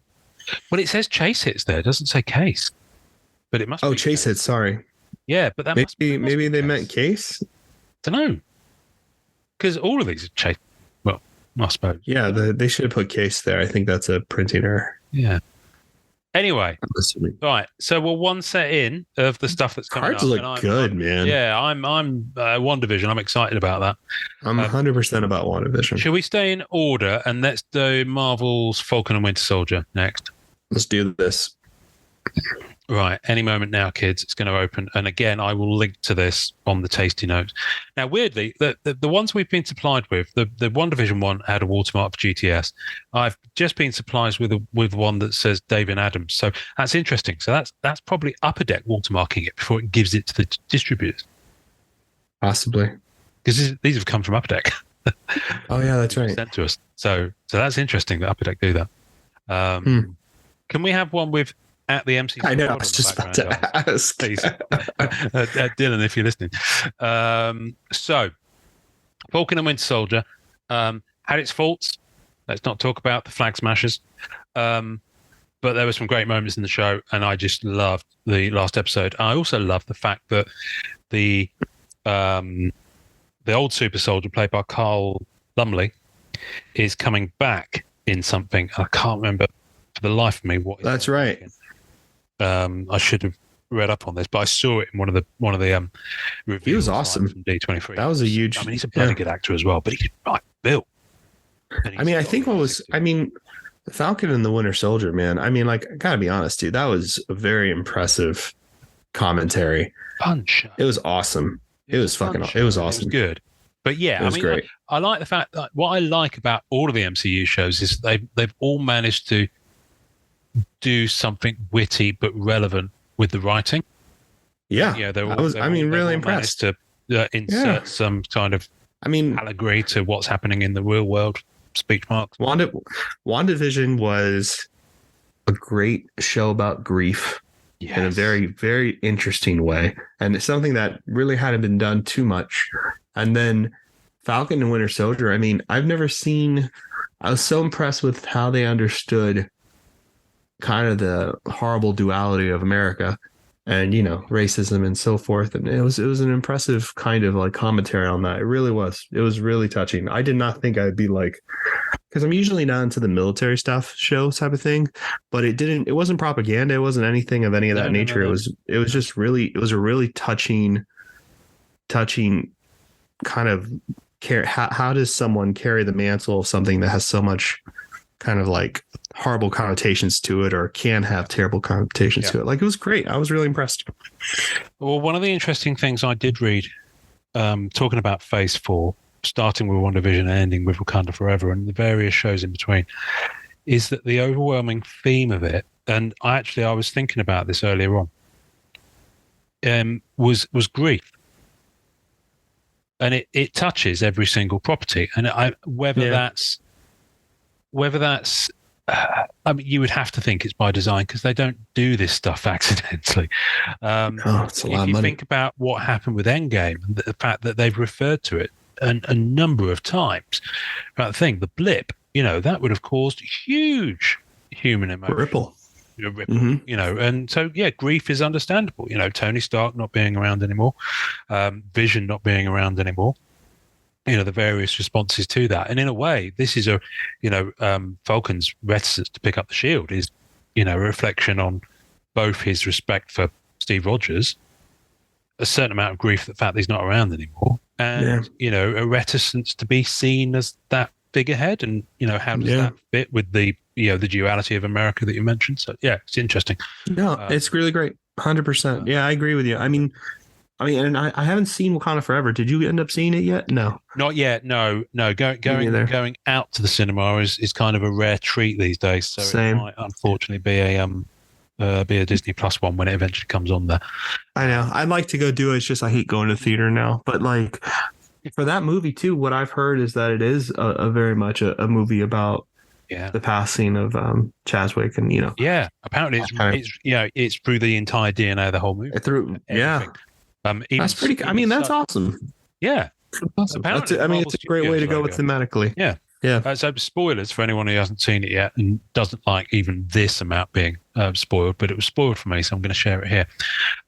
S2: Well, it says chase hits there. It doesn't say case. But it must be.
S3: Oh, chase hits, sorry.
S2: Yeah, but that
S3: maybe they meant case?
S2: Don't know. Because all of these are chase. Well, I suppose.
S3: Yeah, they should have put case there. I think that's a printing error.
S2: Yeah. Anyway, right. So we're one set in of the stuff that's coming
S3: Cards
S2: up.
S3: look good, man.
S2: Yeah, I'm WandaVision. I'm excited about that.
S3: I'm 100% about WandaVision.
S2: Shall we stay in order and let's do Marvel's Falcon and Winter Soldier next?
S3: Let's do this.
S2: Right. Any moment now, kids. It's going to open. And again, I will link to this on the tasty notes. Now, weirdly, the ones we've been supplied with, the WandaVision one had a watermark for GTS. I've just been supplied with one that says David Adams. So that's interesting. So that's probably Upper Deck watermarking it before it gives it to the distributors.
S3: Possibly.
S2: Because these have come from Upper Deck.
S3: Oh, yeah, that's right.
S2: Sent to us. So that's interesting that Upper Deck do that. Can we have one with at the MCU?
S3: I know. I was just about to ask.
S2: Please. Dylan, if you're listening. So, Falcon and Winter Soldier had its faults. Let's not talk about the flag smashers. But there were some great moments in the show, and I just loved the last episode. I also loved the fact that the old super soldier, played by Carl Lumley, is coming back in something. I can't remember for the life of me what.
S3: That's right.
S2: I should have read up on this, but I saw it in one of the reviews.
S3: He was awesome
S2: from D23.
S3: That was a huge.
S2: I mean, he's a bloody good actor as well, but he's right built.
S3: I mean, I think Falcon and the Winter Soldier, man. I mean, like, I gotta be honest, dude. That was a very impressive commentary.
S2: Punch.
S3: It was awesome. It was fucking. It was awesome.
S2: It was good. But yeah,
S3: it was great.
S2: I like the fact that what I like about all of the MCU shows is they've all managed to do something witty but relevant with the writing.
S3: Yeah,
S2: really
S3: impressed
S2: to insert some kind of allegory to what's happening in the real world. Speech marks.
S3: WandaVision was a great show about grief in a very, very interesting way, and it's something that really hadn't been done too much. And then Falcon and Winter Soldier. I mean, I was so impressed with how they understood kind of the horrible duality of America and, racism and so forth. And it was an impressive kind of like commentary on that. It really was. It was really touching. I did not think I'd be like, because I'm usually not into the military stuff show type of thing, but it wasn't propaganda. It wasn't anything of any of that nature. No. It was just really, it was a really touching kind of care. How does someone carry the mantle of something that has so much kind of like horrible connotations to it, or can have terrible connotations to it? Like, it was great. I was really impressed.
S2: Well, one of the interesting things I did read, talking about Phase 4, starting with WandaVision and ending with Wakanda Forever and the various shows in between, is that the overwhelming theme of it, and I was thinking about this earlier on, was grief. And it touches every single property. And whether that's you would have to think it's by design, because they don't do this stuff accidentally.
S3: It's a lot of money.
S2: Think about what happened with Endgame and the fact that they've referred to it a number of times. About the blip, that would have caused huge human emotion.
S3: Ripple.
S2: ripple, and so grief is understandable. Tony Stark not being around anymore, Vision not being around anymore. The various responses to that, and in a way, this is Falcon's reticence to pick up the shield is, a reflection on both his respect for Steve Rogers, a certain amount of grief at the fact that he's not around anymore, and a reticence to be seen as that figurehead, and how does that fit with the the duality of America that you mentioned? So it's interesting.
S3: No, it's really great, 100%. Yeah, I agree with you. I mean, and I haven't seen Wakanda Forever. Did you end up seeing it yet? No,
S2: not yet. No. Going out to the cinema is kind of a rare treat these days. So
S3: Same.
S2: It might unfortunately be a Disney Plus one when it eventually comes on there.
S3: I know. I'd like to go do it. It's just I hate going to the theater now. But like for that movie too, what I've heard is that it is a very much a movie about the passing of Chadwick, and
S2: apparently it's through the entire DNA of the whole movie. That's pretty.
S3: That's awesome.
S2: Yeah,
S3: awesome. It's a great way to go with thematically.
S2: Yeah. So spoilers for anyone who hasn't seen it yet and doesn't like even this amount being spoiled, but it was spoiled for me, so I'm going to share it here.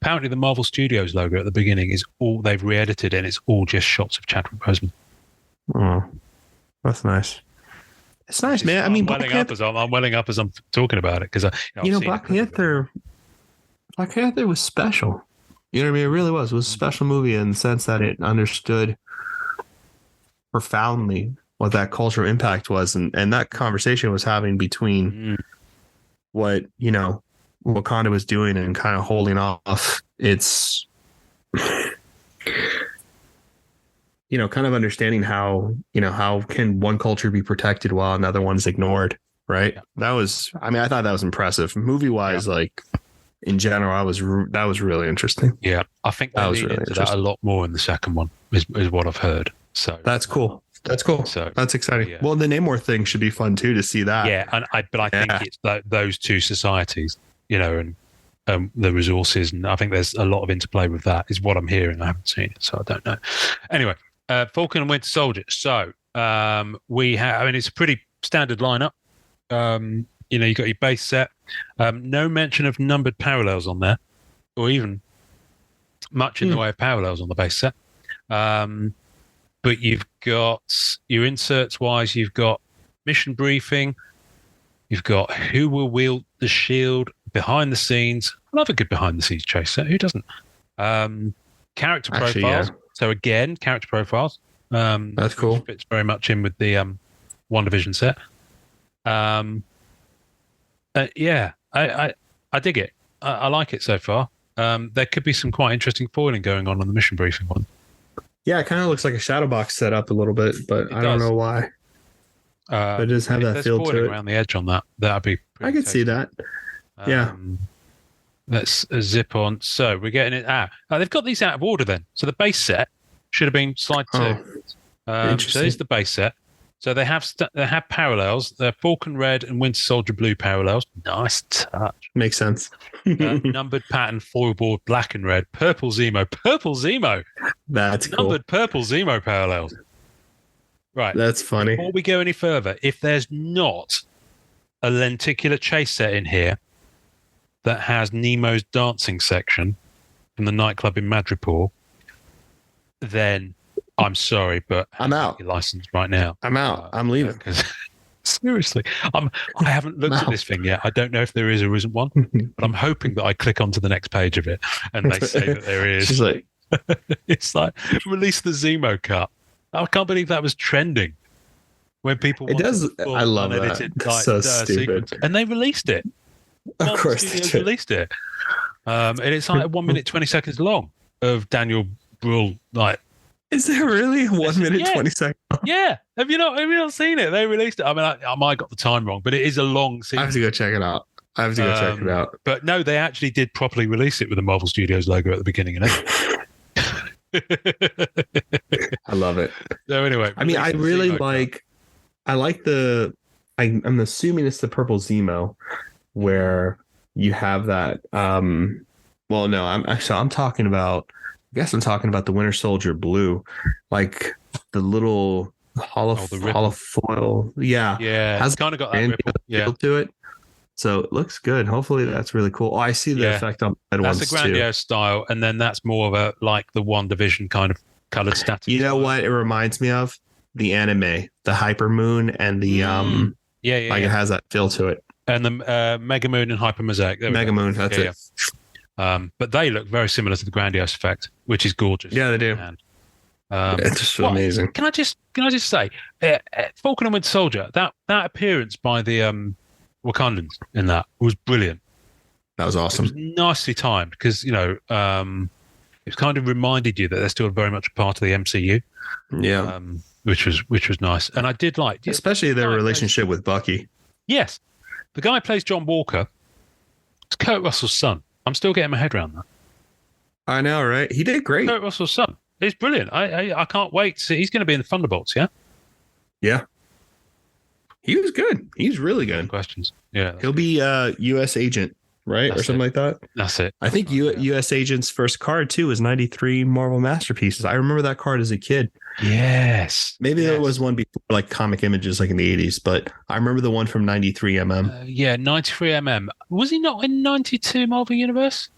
S2: Apparently, the Marvel Studios logo at the beginning is all they've re-edited, and it's all just shots of Chadwick Boseman.
S3: Oh, that's nice. It's nice, man. I'm welling
S2: up as I'm talking about it because
S3: Black Panther was special. You know what I mean? It really was. It was a special movie in the sense that it understood profoundly what that cultural impact was. And that conversation was having between what, Wakanda was doing and kind of holding off its, kind of understanding how can one culture be protected while another one's ignored. Right. Yeah. That was, I thought that was impressive movie wise, in general, that was really interesting.
S2: Yeah, I think they leaned into that a lot more in the second one, is what I've heard. So
S3: that's cool. So that's exciting. Yeah. Well, the Namor thing should be fun too to see that.
S2: Yeah, but I think it's those two societies, and the resources, and I think there's a lot of interplay with that. Is what I'm hearing. I haven't seen it, so I don't know. Anyway, Falcon and Winter Soldier. So we have. It's a pretty standard lineup. You got your base set. No mention of numbered parallels on there, or even much in the way of parallels on the base set. But you've got your inserts wise, you've got mission briefing, you've got who will wield the shield, behind the scenes. I love a good behind the scenes chase set. Who doesn't? Character profiles. So again, character profiles.
S3: That's cool.
S2: Fits very much in with the WandaVision set. I dig it. I like it so far. There could be some quite interesting foiling going on the mission briefing one.
S3: Yeah, it kind of looks like a shadow box set up a little bit, but I don't know why. But it does have that feel to it.
S2: Around the edge on that. That'd be.
S3: I could see that. Yeah.
S2: Let's zip on. So we're getting it out. They've got these out of order then. So the base set should have been slide 2. So here's the base set. So they have parallels. They're Falcon Red and Winter Soldier Blue parallels. Nice touch.
S3: Makes sense.
S2: Numbered pattern foil board black and red. Purple Zemo.
S3: That's cool.
S2: Numbered purple Zemo parallels. Right.
S3: That's funny.
S2: Before we go any further, if there's not a lenticular chase set in here that has Nemo's dancing section from the nightclub in Madripoor, then I'm sorry, but
S3: I'm out.
S2: Your license right now.
S3: I'm out. I'm leaving.
S2: Seriously, I haven't looked at this thing yet. I don't know if there is or isn't one, but I'm hoping that I click onto the next page of it and they say that there is.
S3: She's like,
S2: it's like release the Zemo cut. I can't believe that was trending when people.
S3: It does. I love that. Like, so stupid.
S2: And they released it.
S3: Of course, they
S2: released it. And it's like 1 minute 20 seconds long of Daniel Brühl like.
S3: Is there really 1 minute 20 seconds?
S2: Yeah. Have you not seen it? They released it. I mean, I might have got the time wrong, but it is a long scene.
S3: I have to go check it out.
S2: But no, they actually did properly release it with the Marvel Studios logo at the beginning and everything.
S3: I love it.
S2: So anyway,
S3: I mean, I really like. I like the. I'm assuming it's the purple Zemo, where you have that. Well, no, I'm talking about. I guess I'm talking about the Winter Soldier blue, like the little holofoil. Yeah,
S2: Yeah,
S3: has
S2: kind of got that ripple.
S3: feel to it. So it looks good. Hopefully that's really cool. Oh, I see the effect on the red ones too.
S2: That's a grandiose style, and then that's more of a like the One Division kind of colored static.
S3: You know
S2: style.
S3: what it reminds me of? The anime, the Hyper Moon, and the it has that feel to it.
S2: And the Mega Moon and Hyper Mosaic.
S3: Mega Moon, that's it.
S2: Yeah. But they look very similar to the grandiose effect, which is gorgeous.
S3: Yeah, they do. It's just amazing.
S2: Can I just say, Falcon and Winter Soldier, that appearance by the Wakandans in that was brilliant.
S3: That was awesome.
S2: It was nicely timed because it kind of reminded you that they're still very much a part of the MCU.
S3: Yeah,
S2: which was nice, and I did like,
S3: especially their relationship with Bucky.
S2: Yes, the guy who plays John Walker. It's Kurt Russell's son. I'm still getting my head around that.
S3: I know, right? He did great.
S2: Kurt Russell's son. He's brilliant. I can't wait to see. He's going to be in the Thunderbolts, yeah?
S3: Yeah. He was good. He's really good.
S2: Questions. Yeah.
S3: He'll be a U.S. agent, right? Or something like that.
S2: That's it.
S3: I think U.S. Agent's first card, too, was 93 Marvel Masterpieces. I remember that card as a kid.
S2: Yes.
S3: Maybe there was one before, like Comic Images, like in the 80s, but I remember the one from 93 mm.
S2: 93 mm. Was he not in 92 Marvel Universe?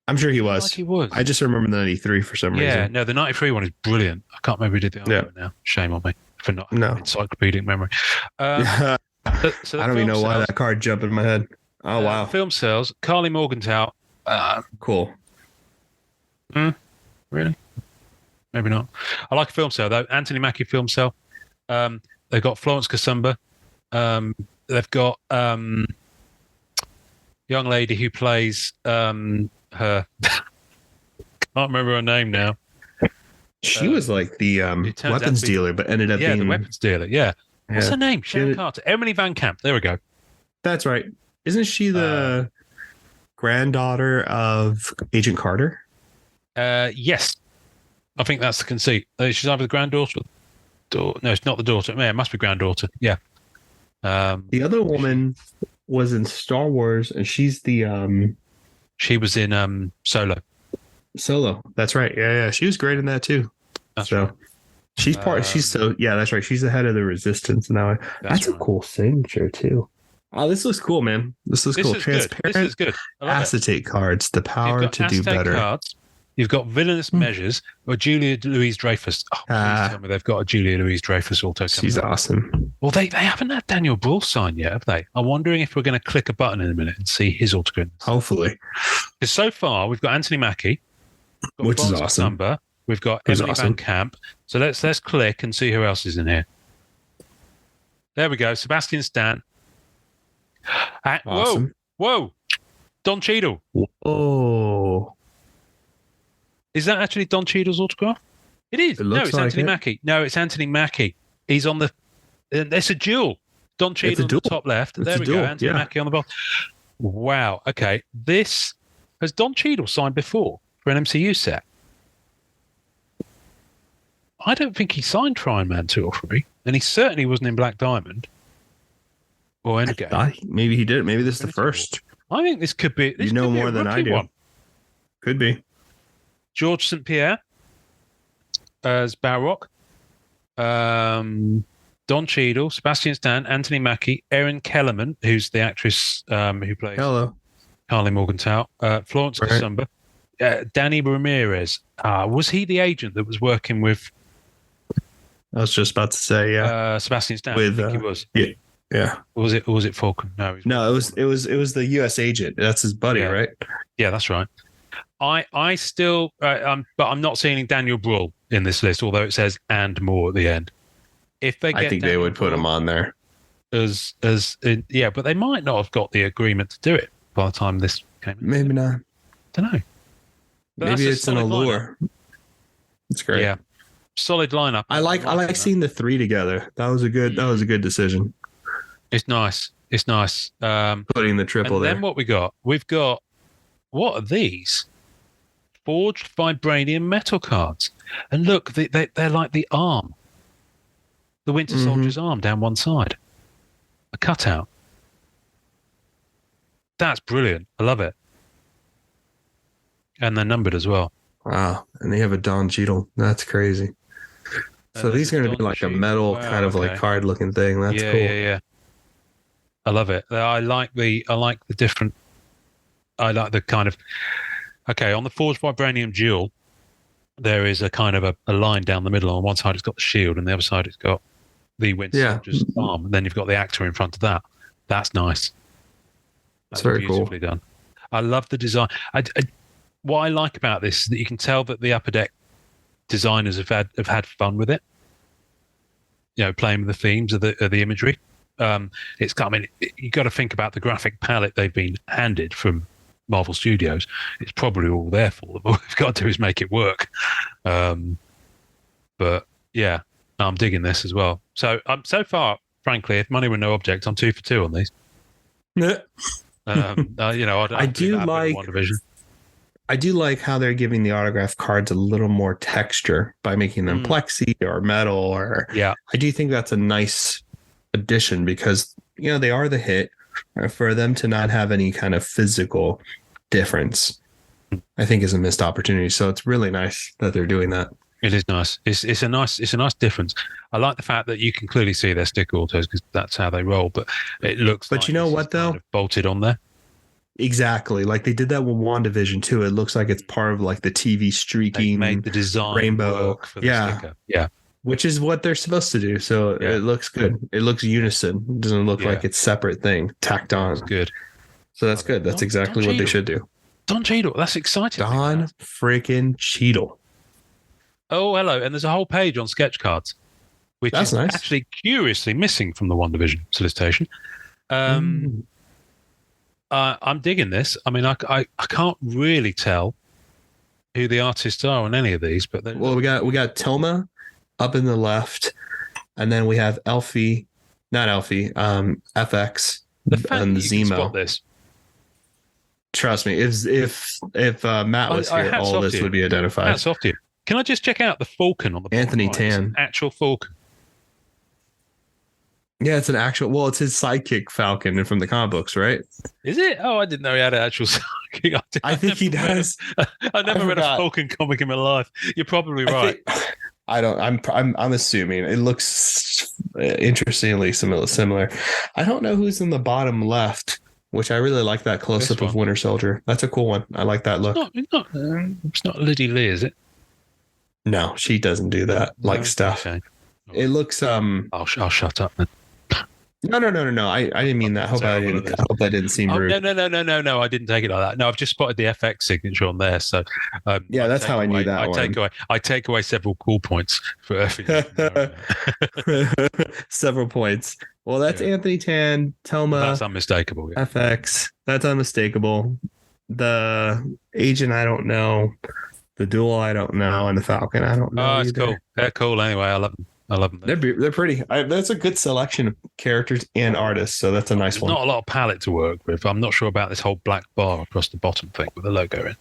S3: I'm sure he was.
S2: Like he was.
S3: I just remember the 93 for some reason.
S2: Yeah, no, the 93 one is brilliant. I can't remember who did the other one now. Shame on me for not having encyclopedic memory.
S3: I don't even know why that card jumped in my head. Oh, wow.
S2: Film sales, Carly Morgenthau.
S3: Cool.
S2: Really? Maybe not. I like a film sale, though. Anthony Mackie film sale. They've got Florence Kasumba. They've got young lady who plays her. Can't remember her name now.
S3: She was like the weapons dealer, but ended up being
S2: the weapons dealer. Yeah. What's her name? Sharon Carter. Emily Van Camp. There we go.
S3: That's right. Isn't she the granddaughter of Agent Carter?
S2: Yes. I think that's the conceit. She's either the granddaughter or no, it's not the daughter. Yeah, it must be granddaughter. Yeah.
S3: The other woman was in Star Wars, and she's the
S2: she was in Solo.
S3: Solo. That's right. Yeah. She was great in that too.
S2: That's right.
S3: She's that's right. She's the head of the Resistance now. That's a cool signature too. Oh, this looks cool, man. This looks cool. Transparent.
S2: This is good.
S3: Acetate cards, the power to do better.
S2: Cards. You've got Villainous Measures or Julia Louis-Dreyfus. Oh, please tell me they've got a Julia Louis-Dreyfus auto.
S3: She's awesome.
S2: Well, they haven't had Daniel Bruhl sign yet, have they? I'm wondering if we're going to click a button in a minute and see his autograph.
S3: Hopefully.
S2: Because so far, we've got Anthony Mackie.
S3: Which is awesome.
S2: We've got Emily Van Camp. So let's click and see who else is in here. There we go. Sebastian Stan.
S3: Awesome.
S2: Whoa. Don Cheadle.
S3: Oh.
S2: Is that actually Don Cheadle's autograph? It is. No, it's Anthony Mackie. No, it's Anthony Mackie. He's on the... It's a duel. Don Cheadle on the top left. There we go. Anthony Mackie on the bottom. Wow. Okay. This... Has Don Cheadle signed before for an MCU set? I don't think he signed for Iron Man 2 or 3. And he certainly wasn't in Black Diamond. Or Endgame.
S3: Maybe he did. Maybe this is the first.
S2: I think this could be...
S3: You know more than I do. Could be.
S2: George St. Pierre as Balrog, Don Cheadle, Sebastian Stan, Anthony Mackie, Erin Kellerman, who's the actress who plays Carly Morgenthau, Florence Kasumba, Danny Ramirez. Was he the agent that was working with?
S3: I was just about to say,
S2: Sebastian Stan.
S3: I think
S2: he was.
S3: Yeah.
S2: Or was it Falcon? No,
S3: it was the U.S. agent. That's his buddy, right?
S2: Yeah, that's right. I still, but I'm not seeing Daniel Bruhl in this list, although it says "and more" at the end. If they get
S3: I think
S2: Daniel
S3: they would put him on there.
S2: But they might not have got the agreement to do it by the time this came.
S3: Maybe not.
S2: Don't know.
S3: Maybe it's an allure. It's great.
S2: Yeah, solid lineup.
S3: I like seeing the three together. That was a good decision.
S2: It's nice.
S3: Putting the triple there.
S2: Then what we've got. What are these? Forged vibranium metal cards. And look, they're like the arm. The Winter Soldier's arm down one side. A cutout. That's brilliant. I love it. And they're numbered as well.
S3: Wow. And they have a Don Cheadle. That's crazy. So these are going to be like a metal kind of like card looking thing. That's cool.
S2: Yeah. I love it. I like the different. I like the kind of. Okay, on the Forged Vibranium Duel, there is a kind of a line down the middle. On one side, it's got the shield, and the other side, it's got the Winter Soldier's arm. And then you've got the actor in front of that. That's nice.
S3: That's very
S2: beautifully done. I love the design. What I like about this is that you can tell that the Upper Deck designers have had fun with it. You know, playing with the themes of the imagery. It's. I mean, you got to think about the graphic palette they've been handed from Marvel Studios. It's probably all there for them. All we've got to do is make it work. But yeah, I'm digging this as well. So so far, frankly, if money were no object, I'm 2 for 2 on these.
S3: Yeah.
S2: I do like WandaVision.
S3: I do like how they're giving the autograph cards a little more texture by making them plexi or metal. Or I do think that's a nice addition because they are the hit. For them to not have any kind of physical difference, I think is a missed opportunity. So it's really nice that they're doing that.
S2: It is nice. It's a nice difference. I like the fact that you can clearly see their stick autos because that's how they roll. But it looks.
S3: But you know what though?
S2: Kind of bolted on there.
S3: Exactly. Like they did that with WandaVision too. It looks like it's part of like the TV streaking.
S2: They made the design
S3: rainbow
S2: work for the sticker. Yeah.
S3: Which is what they're supposed to do. So it looks good. It looks unison. It doesn't look like it's separate thing tacked on.
S2: That's good.
S3: So that's good. That's exactly what they should do.
S2: Don Cheadle. That's exciting.
S3: Don freaking Cheadle.
S2: Oh, hello. And there's a whole page on sketch cards, which is
S3: nice.
S2: Actually curiously missing from the WandaVision solicitation. I'm digging this. I mean, I can't really tell who the artists are on any of these, but
S3: we got Tilma up in the left, and then we have FX, and Zemo.
S2: Spot this.
S3: Trust me, if Matt was here, all this would be identified.
S2: Hats off to you. Can I just check out the Falcon on the
S3: Anthony
S2: right?
S3: Tan,
S2: actual Falcon?
S3: Yeah, it's an actual. Well, it's his sidekick Falcon from the comic books, right?
S2: Is it? Oh, I didn't know he had an actual sidekick.
S3: I think he does.
S2: I never read a Falcon comic in my life. You're probably right.
S3: I'm assuming it looks interestingly similar. I don't know who's in the bottom left, which I really like that close up of Winter Soldier. That's a cool one. I like that look.
S2: It's not Liddy Lee, is it?
S3: No, she doesn't do that stuff. Okay. It looks.
S2: I'll shut up then.
S3: No. I didn't mean that. I hope I didn't seem rude.
S2: No. I didn't take it like that. No, I've just spotted the FX signature on there. So
S3: that's how I knew that.
S2: I take away several cool points for
S3: several points. Well, that's Anthony Tan, Telma.
S2: That's unmistakable. Yeah.
S3: FX. That's unmistakable. The agent, I don't know. The Duel, I don't know, and the Falcon, I don't know.
S2: Oh, it's cool. They're cool anyway. I love them.
S3: They're pretty. That's a good selection of characters and artists, so that's a nice one.
S2: Not a lot of palette to work with. I'm not sure about this whole black bar across the bottom thing with the logo in.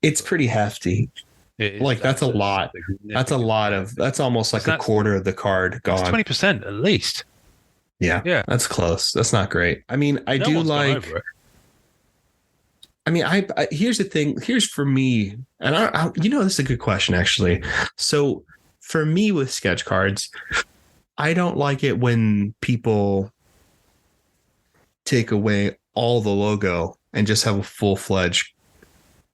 S3: It's pretty hefty. That's a lot. That's a lot of. That's almost like a quarter of the card gone.
S2: 20% at least.
S3: Yeah. That's close. That's not great. I mean, I do like. I mean, I here's the thing. Here's for me, and I this is a good question actually. So. For me with sketch cards, I don't like it when people take away all the logo and just have a full-fledged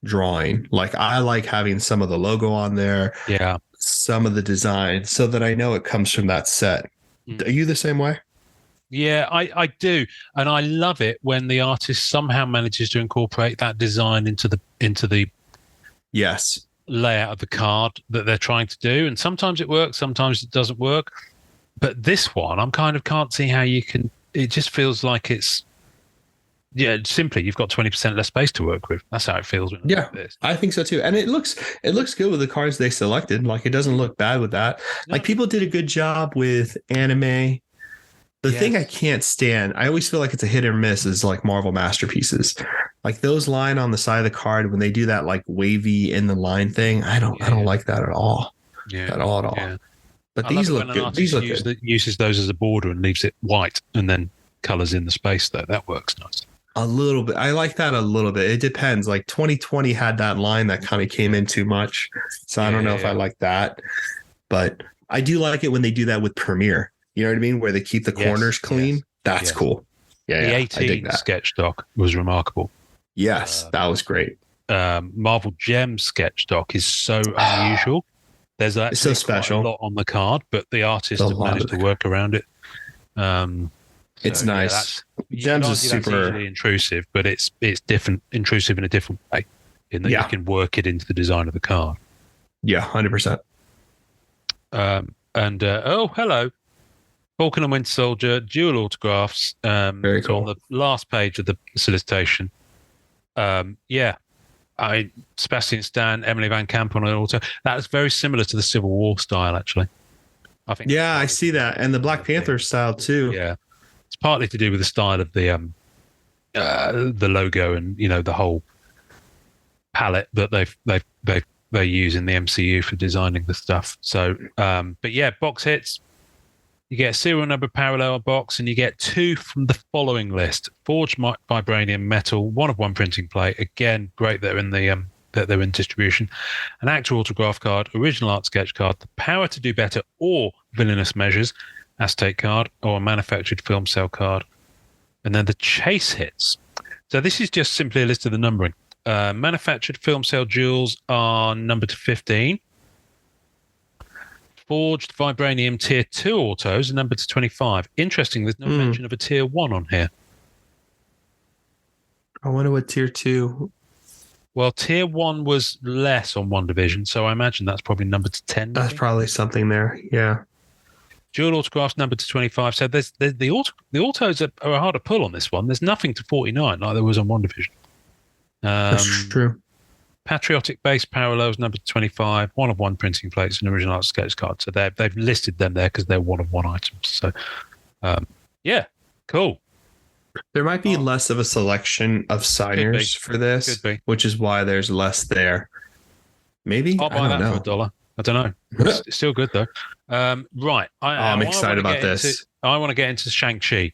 S3: drawing. Like I like having some of the logo on there, some of the design, so that I know it comes from that set. Are you the same way?
S2: Yeah, I do, and I love it when the artist somehow manages to incorporate that design into the
S3: yes.
S2: layout of the card that they're trying to do, and sometimes it works, sometimes it doesn't work. But this one, I'm kind of can't see how you can. It just feels like it's simply you've got 20% less space to work with. That's how it feels.
S3: I think so too, and it looks good with the cards they selected. Like it doesn't look bad with that. No. Like people did a good job with anime. The thing I can't stand, I always feel like it's a hit or miss, is like Marvel masterpieces. Like those line on the side of the card when they do that like wavy in the line thing. I don't like that at all. Yeah. At all. Yeah. But these look good. These look good.
S2: Uses those as a border and leaves it white and then colors in the space though. That works nice.
S3: A little bit. I like that a little bit. It depends. Like 2020 had that line that kind of came in too much. So I don't know if I like that. But I do like it when they do that with Premiere. You know what I mean? Where they keep the corners clean. That's cool. Yeah,
S2: the
S3: I
S2: 18
S3: dig that.
S2: sketch doc was remarkable.
S3: Yes, that was great.
S2: Marvel Gem sketch doc is so unusual. There's actually
S3: so special.
S2: quite a lot on the card, but the artists have managed to work around it.
S3: It's nice.
S2: Gems is super that's easily intrusive, but it's different, intrusive in a different way, in that you can work it into the design of the card.
S3: Yeah, 100%.
S2: Hello, Falcon and Winter Soldier dual autographs.
S3: Very cool.
S2: On the last page of the solicitation. Sebastian Stan, Emily Van Camp on an auto. That is very similar to the Civil War style, actually. I think.
S3: Yeah, I see that, and the Black Panther style too.
S2: Yeah, it's partly to do with the style of the logo and the whole palette that they use in the MCU for designing the stuff. So, but yeah, box hits. You get a serial number parallel box, and you get 2 from the following list: forged vibranium metal, 1 of 1 printing plate. Again, great that they're in distribution. An actual autograph card, original art sketch card, the power to do better or villainous measures, acetate card, or a manufactured film cell card, and then the chase hits. So this is just simply a list of the numbering. Manufactured film cell jewels are numbered to 15. Forged vibranium tier 2 autos are numbered to 25. Interesting, there's no mention of a tier 1 on here.
S3: I wonder what tier 2.
S2: Well, tier 1 was less on one division, so I imagine that's probably numbered to 10.
S3: That's probably something there, yeah.
S2: Dual autographs numbered to 25. So there's the autos are hard to pull on this one. There's nothing to 49 like there was on one division.
S3: That's true.
S2: Patriotic base parallels numbered to 25, 1 of 1 printing plates, and original art sketch card. So they've listed them there because they're 1 of 1 items. So, cool.
S3: There might be less of a selection of signers for this, which is why there's less there. Maybe
S2: I'll buy that for $1. I don't know. It's still good though. Right. I'm excited about this. I want to get into Shang-Chi.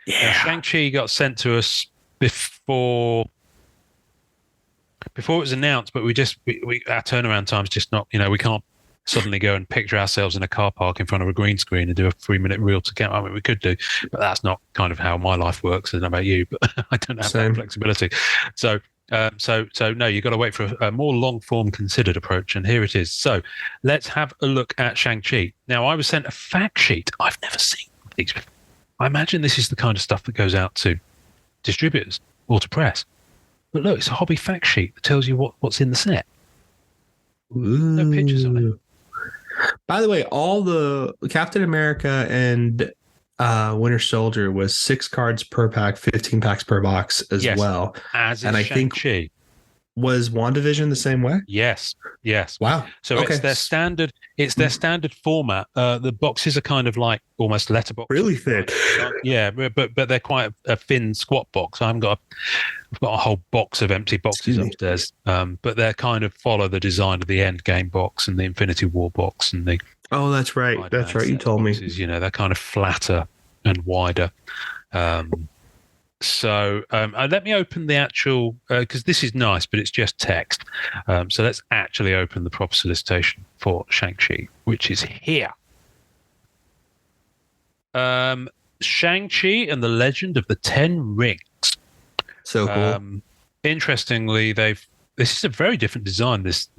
S2: Yeah. Now, Shang-Chi got sent to us before it was announced, but we our turnaround time's just not, we can't suddenly go and picture ourselves in a car park in front of a green screen and do a 3-minute reel to count. I mean, we could do, but that's not kind of how my life works. I don't know about you, but I don't have that flexibility. So no, you've got to wait for a more long form considered approach. And here it is. So let's have a look at Shang-Chi. Now, I was sent a fact sheet. I've never seen these before. I imagine this is the kind of stuff that goes out to distributors or to press. But look, it's a hobby fact sheet that tells you what's in the set. No pictures on it.
S3: By the way, all the Captain America and Winter Soldier was 6 cards per pack, 15 packs per box as well.
S2: And I think
S3: was WandaVision the same way?
S2: Yes.
S3: Wow.
S2: So it's their standard. It's their standard format. The boxes are kind of like almost letterbox.
S3: Really thin.
S2: Yeah, but they're quite a thin, squat box. I've got a whole box of empty boxes upstairs. But they kind of follow the design of the Endgame box and the Infinity War box and the.
S3: Oh, that's right. That's right. You told
S2: boxes, me. They're kind of flatter and wider. So let me open the actual, because this is nice, but it's just text. So let's actually open the proper solicitation for Shang-Chi, which is here. Shang-Chi and the Legend of the Ten Rings.
S3: So cool.
S2: Interestingly, this is a very different design, this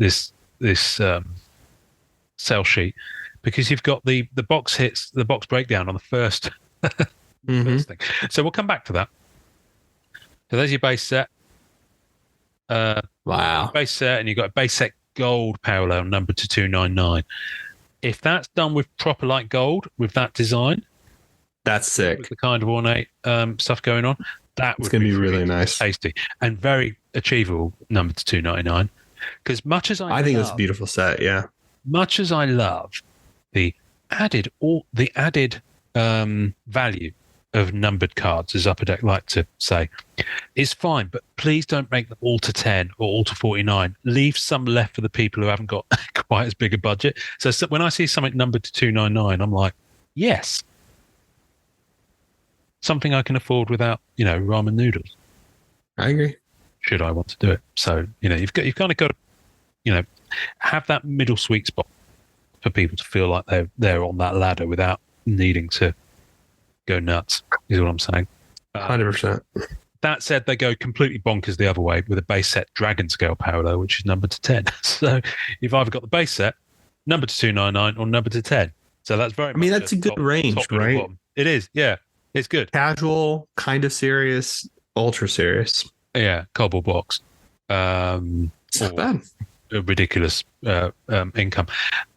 S2: sell sheet, because you've got the box hits, the box breakdown on the first, first thing. So we'll come back to that. So there's your base set.
S3: Wow.
S2: Base set, and you've got a base set gold parallel numbered to 299. If that's done with proper light gold, with that design,
S3: that's sick.
S2: With the kind of ornate stuff going on, it's
S3: going to be really nice,
S2: tasty, and very achievable. Numbered to 299. Because much as I
S3: think it's a beautiful set. Yeah.
S2: Much as I love the added value of numbered cards, as Upper Deck like to say, is fine, but please don't make them all to 10 or all to 49. Leave some left for the people who haven't got quite as big a budget. So when I see something numbered to 299, I'm like, yes, something I can afford without, ramen noodles.
S3: I agree.
S2: Should I want to do it? So, you've kind of got to, have that middle sweet spot for people to feel like they're on that ladder without needing to go nuts, is what I'm saying.
S3: 100%.
S2: That said, they go completely bonkers the other way with a base set Dragon Scale parallel, which is numbered to 10. So you've either got the base set, numbered to 299, or numbered to 10. So that's very much
S3: that's a good range, right?
S2: Bottom. It is, yeah. It's good.
S3: Casual, kind of serious, ultra serious.
S2: Yeah, cardboard box.
S3: It's not bad.
S2: A ridiculous income.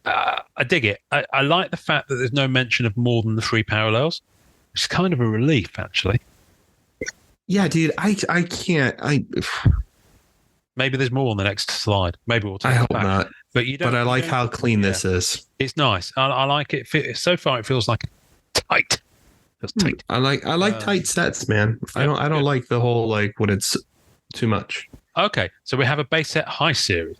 S2: I dig it. I like the fact that there's no mention of more than the 3 parallels. It's kind of a relief, actually.
S3: Yeah, dude, I can't.
S2: Maybe there's more on the next slide. Maybe we'll take
S3: I
S2: it
S3: hope
S2: back.
S3: not.
S2: But you don't.
S3: But I like how clean this is.
S2: It's nice. I like it. So far, it feels like tight. It's tight.
S3: I like tight sets, man. I don't like the whole like when it's too much.
S2: Okay, so we have a base set high series.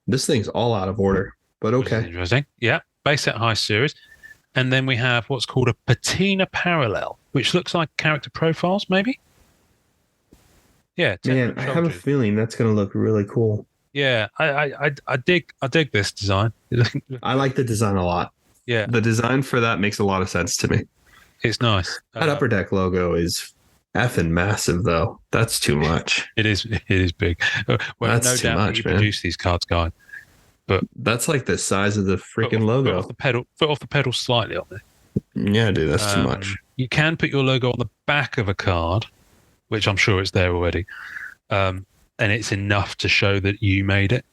S3: This thing's all out of order, but okay.
S2: Interesting. Yeah, base set high series. And then we have what's called a patina parallel, which looks like character profiles, maybe? Yeah.
S3: Man, I have a feeling that's going to look really cool.
S2: Yeah, I dig this design.
S3: I like the design a lot.
S2: Yeah.
S3: The design for that makes a lot of sense to me.
S2: It's nice.
S3: That Upper Deck logo is effing massive, though. That's too much.
S2: It is big. Well,
S3: that's
S2: no
S3: too
S2: doubt
S3: much,
S2: you
S3: man.
S2: produce these cards, guy. But
S3: that's like the size of the freaking logo.
S2: Foot off the pedal slightly on there.
S3: Yeah, dude, that's too much.
S2: You can put your logo on the back of a card, which I'm sure it's there already, and it's enough to show that you made it.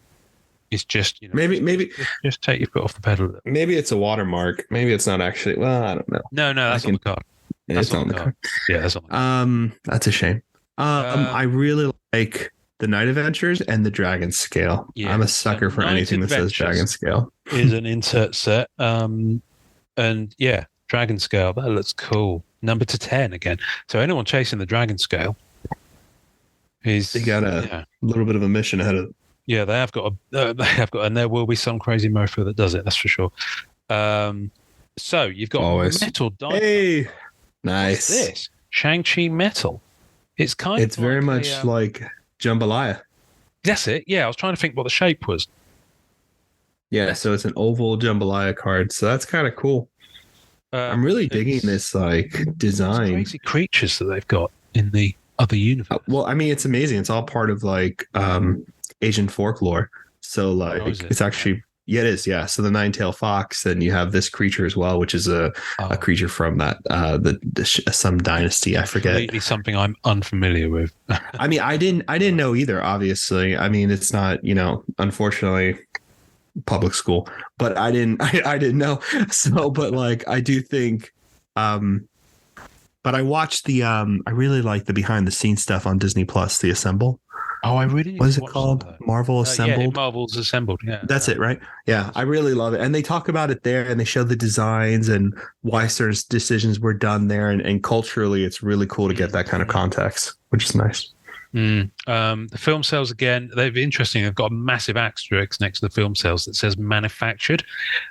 S2: It's just
S3: maybe
S2: just take your foot off the pedal.
S3: Maybe it's a watermark. Maybe it's not actually. Well, I don't know.
S2: No, that's on the card.
S3: It's on the card.
S2: Yeah, that's on the card.
S3: That's a shame. I really like the Night Adventures and the Dragon Scale. Yeah, I'm a sucker for anything that says Dragon Scale.
S2: Is an insert set. And yeah, Dragon Scale. That looks cool. Number to 10 again. So anyone chasing the Dragon Scale they
S3: got a little bit of a mission ahead of them.
S2: Yeah, they have got, and there will be some crazy mofo that does it. That's for sure. So you've got metal diamond.
S3: Hey, nice.
S2: What's this Shang-Chi metal. It's kind of.
S3: It's very much like jambalaya.
S2: That's it. Yeah, I was trying to think what the shape was.
S3: Yeah, so it's an oval jambalaya card. So that's kind of cool. I'm really digging this like design.
S2: Crazy creatures that they've got in the other universe.
S3: Well, I mean, it's amazing. It's all part of like Asian folklore. So like it's actually it is. Yeah. So the nine-tailed fox, then you have this creature as well, which is a creature from that some dynasty. I forget.
S2: Completely something I'm unfamiliar with.
S3: I mean, I didn't know either. Obviously, I mean, it's not unfortunately public school, but I didn't know. So, but like I do think. But I watched I really like the behind the scenes stuff on Disney Plus, the Assemble.
S2: Oh, I really.
S3: What is it called? Marvel Assembled.
S2: Yeah, Marvel's Assembled. Yeah,
S3: that's it, right? Yeah, I really love it, and they talk about it there, and they show the designs and why certain decisions were done there, and culturally, it's really cool to get that kind of context, which is nice.
S2: The film sales again. They've interesting. They've got a massive asterisk next to the film sales that says manufactured.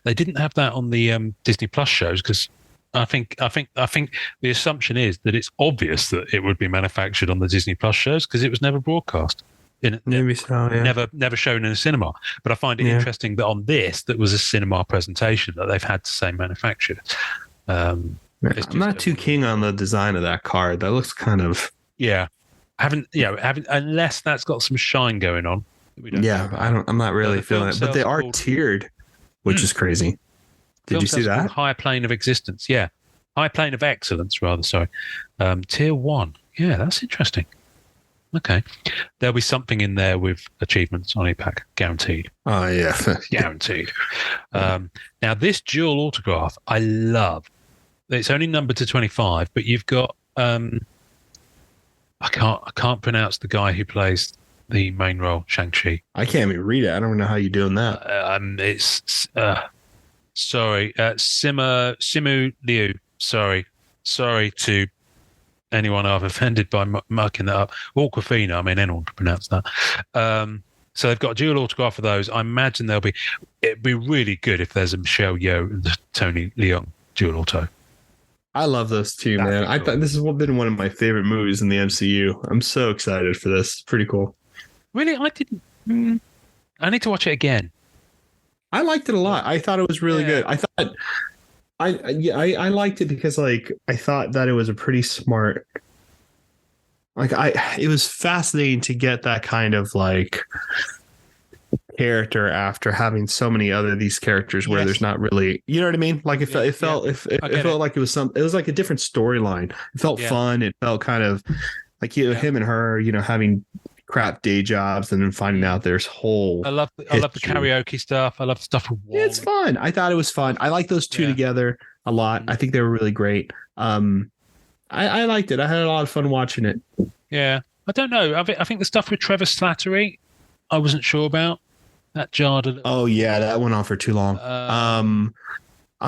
S2: They didn't have that on the Disney Plus shows because. I think the assumption is that it's obvious that it would be manufactured on the Disney Plus shows because it was never broadcast.
S3: Maybe so, yeah.
S2: Never shown in a cinema. But I find it interesting that on this, that was a cinema presentation that they've had to say manufactured.
S3: I'm not too keen on the design of that card. That looks kind of
S2: haven't unless that's got some shine going on.
S3: I'm not really feeling it. But they are tiered, which is crazy. Did you see that?
S2: Higher plane of existence. Yeah. High plane of excellence, rather. Sorry. Tier 1. Yeah, that's interesting. Okay. There'll be something in there with achievements on APAC. Guaranteed.
S3: Oh, yeah.
S2: Guaranteed. Now, this dual autograph, I love. It's only numbered to 25, but you've got... I can't pronounce the guy who plays the main role, Shang-Chi.
S3: I can't even read it. I don't know how you're doing that.
S2: It's... Sorry, Simu Liu. Sorry to anyone I've offended by marking that up. Awkwafina, I mean, anyone can pronounce that. So they've got a dual autograph of those. I imagine it'd be really good if there's a Michelle Yeoh and the Tony Leung dual auto.
S3: I love those too, man. Cool. I thought this has been one of my favorite movies in the MCU. I'm so excited for this. Pretty cool.
S2: Really? I didn't. I need to watch it again.
S3: I liked it a lot. I thought it was really good. I thought I liked it because like I thought that it was a pretty smart, like it was fascinating to get that kind of like character after having so many other these characters where there's not really, you know what I mean? Like it felt like it was like a different storyline. It felt fun. It felt kind of like him and her, having crap day jobs and then finding out there's whole
S2: I love the karaoke stuff. I love the stuff with Wong.
S3: It's fun. I thought it was fun. I like those two together a lot. I think they were really great. I liked it. I had a lot of fun watching it.
S2: Yeah. I don't know. I think the stuff with Trevor Slattery, I wasn't sure about. That jarred a little.
S3: Oh yeah, that went on for too long. I'm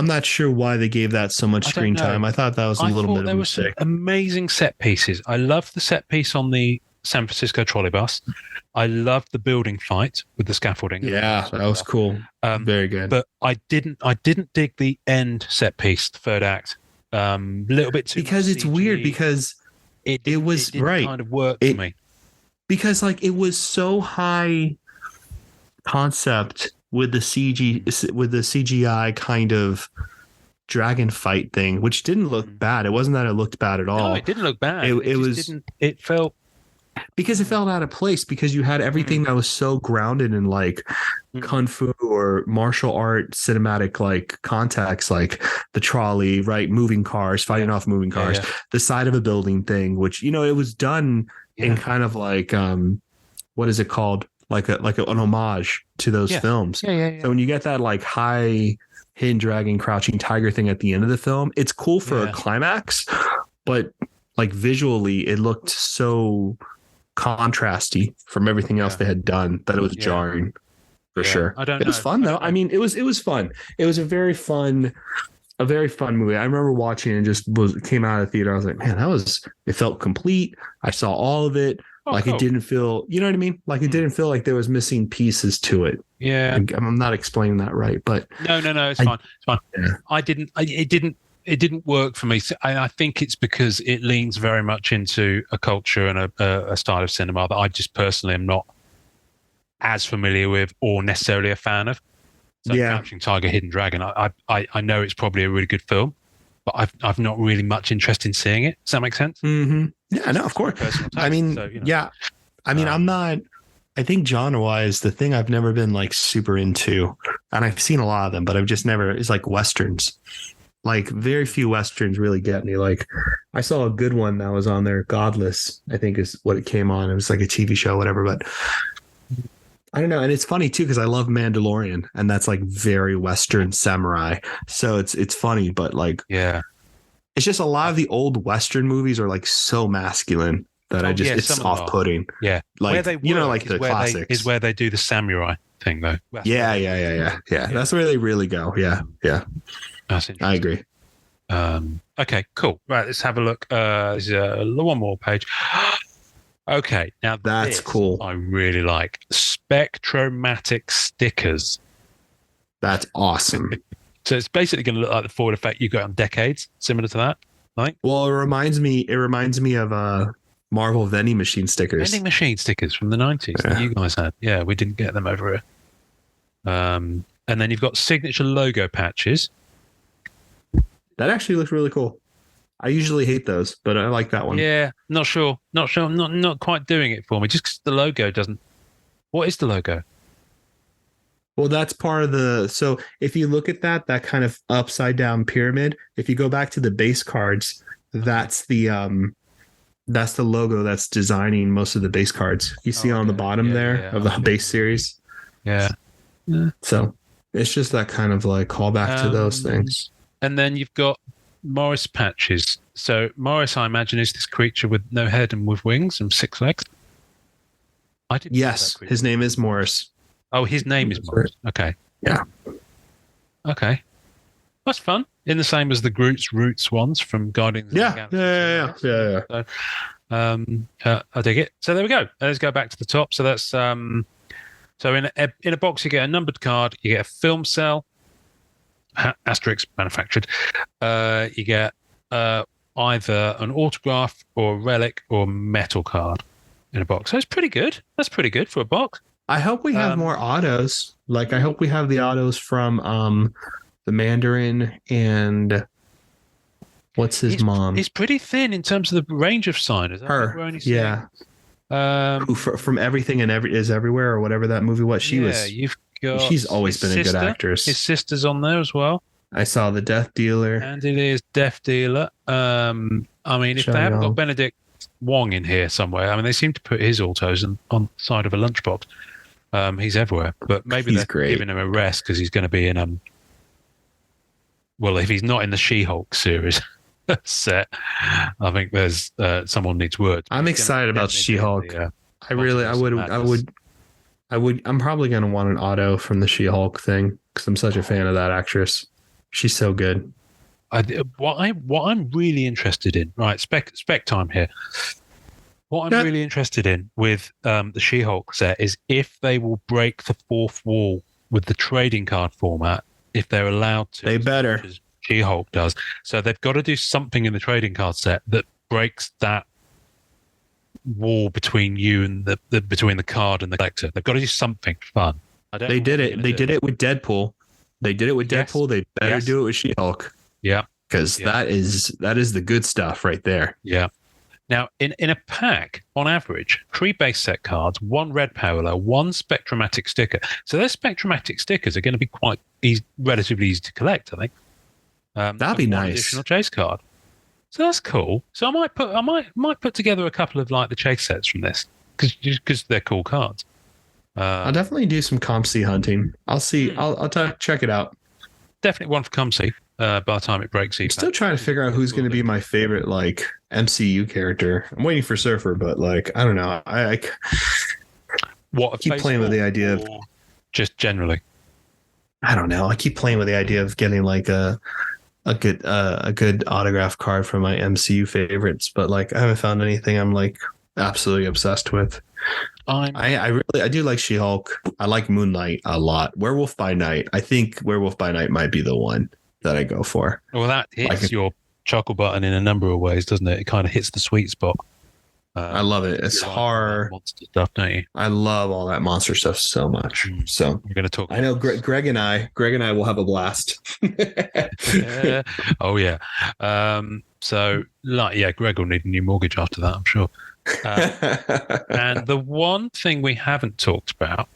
S3: not sure why they gave that so much screen time. I thought that was a little bit of a mistake.
S2: Amazing set pieces. I love the set piece on the San Francisco trolley bus. I loved the building fight with the scaffolding.
S3: Yeah, that was cool. Very good.
S2: But I didn't dig the end set piece, the third act. A little bit too
S3: because it's
S2: CG.
S3: Weird because it was right
S2: kind of work for me.
S3: Because like it was so high concept with the CGI kind of dragon fight thing, which didn't look bad. It wasn't that it looked bad at all.
S2: No, it didn't look bad. It felt
S3: out of place because you had everything that was so grounded in like kung fu or martial art cinematic like context, like the trolley, right? Moving cars, fighting off moving cars, the side of a building thing, which, it was done in kind of like, what is it called? Like an homage to those films.
S2: Yeah.
S3: So when you get that like high hidden dragon, crouching tiger thing at the end of the film, it's cool for a climax, but like visually it looked so contrasty from everything else they had done that it was jarring for sure. It was fun though. I mean, it was fun. It was a very fun movie. I remember watching it and came out of the theater. I was like, man, it felt complete. I saw all of it. It didn't feel, you know what I mean? Like it didn't feel like there was missing pieces to it.
S2: Yeah.
S3: I'm not explaining that right, but
S2: no, it's fine. It's fine. Yeah. It didn't work for me. I think it's because it leans very much into a culture and a style of cinema that I just personally am not as familiar with or necessarily a fan of. So Crouching Tiger, Hidden Dragon, I know it's probably a really good film, but I've not really much interest in seeing it. Does that make sense?
S3: Mm-hmm. Yeah, no, of course. I mean, I'm not. I think genre-wise, the thing I've never been like super into, and I've seen a lot of them, but I've just never. Is like westerns. Like very few westerns really get me. Like I saw a good one that was on there, Godless, I think is what it came on. It was like a TV show, whatever. But I don't know. And it's funny too, because I love Mandalorian, and that's like very Western samurai. So it's funny, but like, it's just a lot of the old Western movies are like so masculine that it's off-putting.
S2: Yeah.
S3: Like, like the classics
S2: is where they do the samurai thing though.
S3: Yeah. That's where they really go. Yeah.
S2: That's interesting.
S3: I agree.
S2: Okay, cool. Right, let's have a look. There's one more page. Okay, now
S3: that's cool.
S2: I really like spectromatic stickers.
S3: That's awesome.
S2: So it's basically going to look like the forward effect you got on Decades, similar to that. Like,
S3: well, it reminds me of Marvel vending machine stickers.
S2: Vending machine stickers from the 90s that you guys had. Yeah, we didn't get them over here. And then you've got signature logo patches.
S3: That actually looks really cool. I usually hate those, but I like that one.
S2: Yeah, not sure. Not quite doing it for me. Just because the logo doesn't. What is the logo?
S3: Well, that's part of the. So if you look at that kind of upside down pyramid, if you go back to the base cards, that's the logo that's designing most of the base cards. You see on the bottom of the base series.
S2: Yeah.
S3: So it's just that kind of like callback to those things.
S2: And then you've got Morris patches. So Morris, I imagine, is this creature with no head and with wings and 6 legs.
S3: Yes, his name is Morris.
S2: Oh, his name is Morris. Okay.
S3: Yeah.
S2: Okay. That's fun. In the same as the Groot's Roots ones from Guardians of the Galaxy.
S3: Yeah.
S2: So, I dig it. So there we go. Let's go back to the top. So that's so in a box you get a numbered card, you get a film cell, asterisk manufactured. You get either an autograph or a relic or metal card in a box. So it's pretty good. That's pretty good for a box.
S3: I hope we have more autos. Like I hope we have the autos from the Mandarin, and what's his mom?
S2: He's pretty thin in terms of the range of signers.
S3: Her, yeah. Who from Everything and is Everywhere or whatever that movie was. She's always been a good actress.
S2: His sister's on there as well.
S3: I saw The Death Dealer.
S2: And it is Death Dealer. I mean, if they haven't got Benedict Wong in here somewhere, I mean, they seem to put his autos on the side of a lunchbox. He's everywhere, but maybe they're giving him a rest because he's going to be in well, if he's not in the She-Hulk series set, I think there's someone needs words.
S3: I'm excited about She-Hulk. I'm probably going to want an auto from the She-Hulk thing because I'm such a fan of that actress. She's so good.
S2: What I'm really interested in, right? Spec time here. What I'm really interested in with the She-Hulk set is if they will break the fourth wall with the trading card format. If they're allowed to,
S3: they better.
S2: As She-Hulk does. So they've got to do something in the trading card set that breaks that wall between you and between the card and the collector. They've got to do something fun.
S3: They did it. They did it with Deadpool. They did it with Deadpool. They better do it with She-Hulk.
S2: Yeah,
S3: because that is the good stuff right there.
S2: Yeah. Now, in a pack, on average, 3 base set cards, 1 red parallel, 1 spectromatic sticker. So those spectromatic stickers are going to be quite relatively easy to collect, I think.
S3: That'd be nice.
S2: Additional chase card. So that's cool. So I might put together a couple of like the chase sets from this because they're cool cards.
S3: I'll definitely do some ComC hunting. I'll see. I'll check it out.
S2: Definitely one for ComC. By the time it breaks,
S3: I'm still trying to figure out who's going to be my favorite like MCU character. I'm waiting for Surfer, but like I don't know. I keep playing with the idea of
S2: just generally.
S3: I don't know. I keep playing with the idea of getting like a good autograph card for my MCU favorites, but like I haven't found anything I'm like absolutely obsessed with. I do like She-Hulk. I like Moonlight a lot. Werewolf by Night. I think Werewolf by Night might be the one that I go for.
S2: Well, that hits your chuckle button in a number of ways, doesn't it? It kind of hits the sweet spot.
S3: I love it. It's horror
S2: monster stuff, don't you?
S3: I love all that monster stuff so much. So
S2: we're going to talk.
S3: I know Greg and I will have a blast.
S2: Yeah. Oh yeah. So Greg will need a new mortgage after that, I'm sure. And the one thing we haven't talked about,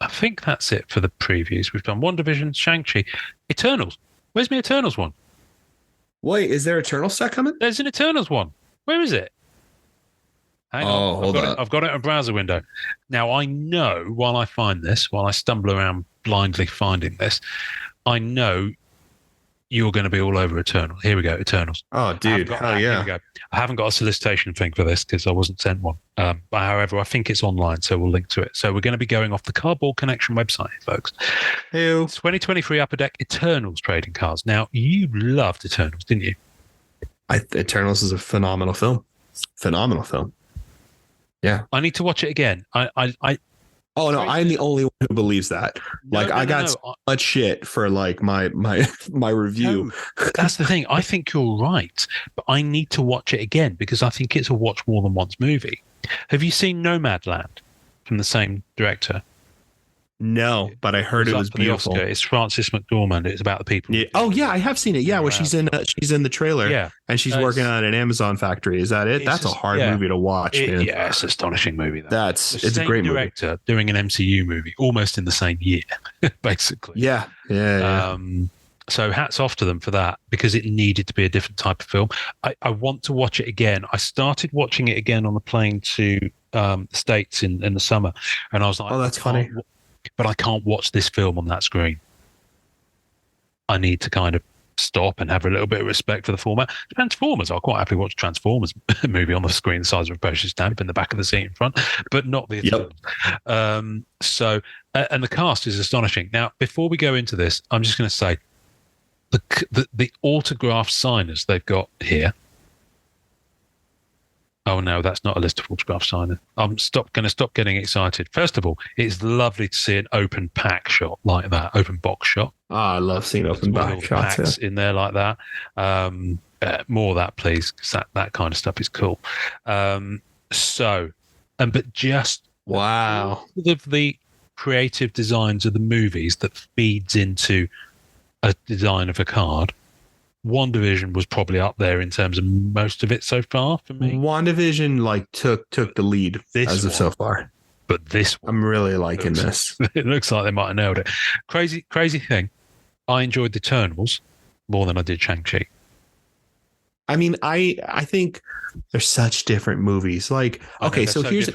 S2: I think that's it for the previews. We've done WandaVision, Shang-Chi, Eternals. Where's my Eternals one?
S3: Wait, is there Eternals set coming?
S2: There's an Eternals one. Where is it? Hang on. I've got it in a browser window. Now, I know while I stumble around blindly finding this, I know you're going to be all over Eternals. Here we go, Eternals.
S3: Oh, dude. Hell yeah.
S2: Here we go. I haven't got a solicitation thing for this because I wasn't sent one. But however, I think it's online, so we'll link to it. So we're going to be going off the Cardboard Connection website, folks.
S3: Ew.
S2: 2023 Upper Deck Eternals trading cards. Now, you loved Eternals, didn't you?
S3: Eternals is a phenomenal film. Phenomenal film. Yeah.
S2: I need to watch it again.
S3: Oh no, I'm the only one who believes that. I got so much shit for like my review.
S2: No, that's the thing. I think you're right, but I need to watch it again because I think it's a watch more than once movie. Have you seen Nomadland from the same director?
S3: No, but I heard it was beautiful.
S2: It's Frances McDormand. It's about the people.
S3: Yeah. Oh yeah, I have seen it. Yeah, where she's in the trailer.
S2: Yeah,
S3: and she's working on an Amazon factory. Is that it? That's a hard movie to watch, man.
S2: Yeah, it's an astonishing movie.
S3: It's a great
S2: director doing an MCU movie almost in the same year, basically.
S3: Yeah.
S2: So hats off to them for that because it needed to be a different type of film. I want to watch it again. I started watching it again on the plane to the States in the summer, and I was like,
S3: "Oh, that's funny."
S2: But I can't watch this film on that screen. I need to kind of stop and have a little bit of respect for the format. Transformers, I'll quite happily watch Transformers movie on the screen the size of a postage stamp in the back of the seat in front, but not the Eternals. And the cast is astonishing. Now, before we go into this, I'm just going to say the autograph signers they've got here. Oh no, that's not a list of autograph signers. I'm going to stop getting excited. First of all, it's lovely to see an open pack shot like that, open box shot.
S3: Oh, I love seeing open box shots
S2: in there like that. More of that, please, because that kind of stuff is cool. But just
S3: wow,
S2: the creative designs of the movies that feeds into a design of a card, WandaVision was probably up there in terms of most of it so far for me.
S3: WandaVision like took the lead as of so far.
S2: But this one,
S3: I'm really liking this.
S2: It looks like they might have nailed it. Crazy thing. I enjoyed the Eternals more than I did Shang-Chi.
S3: I mean, I think they're such different movies. Like, okay, so here's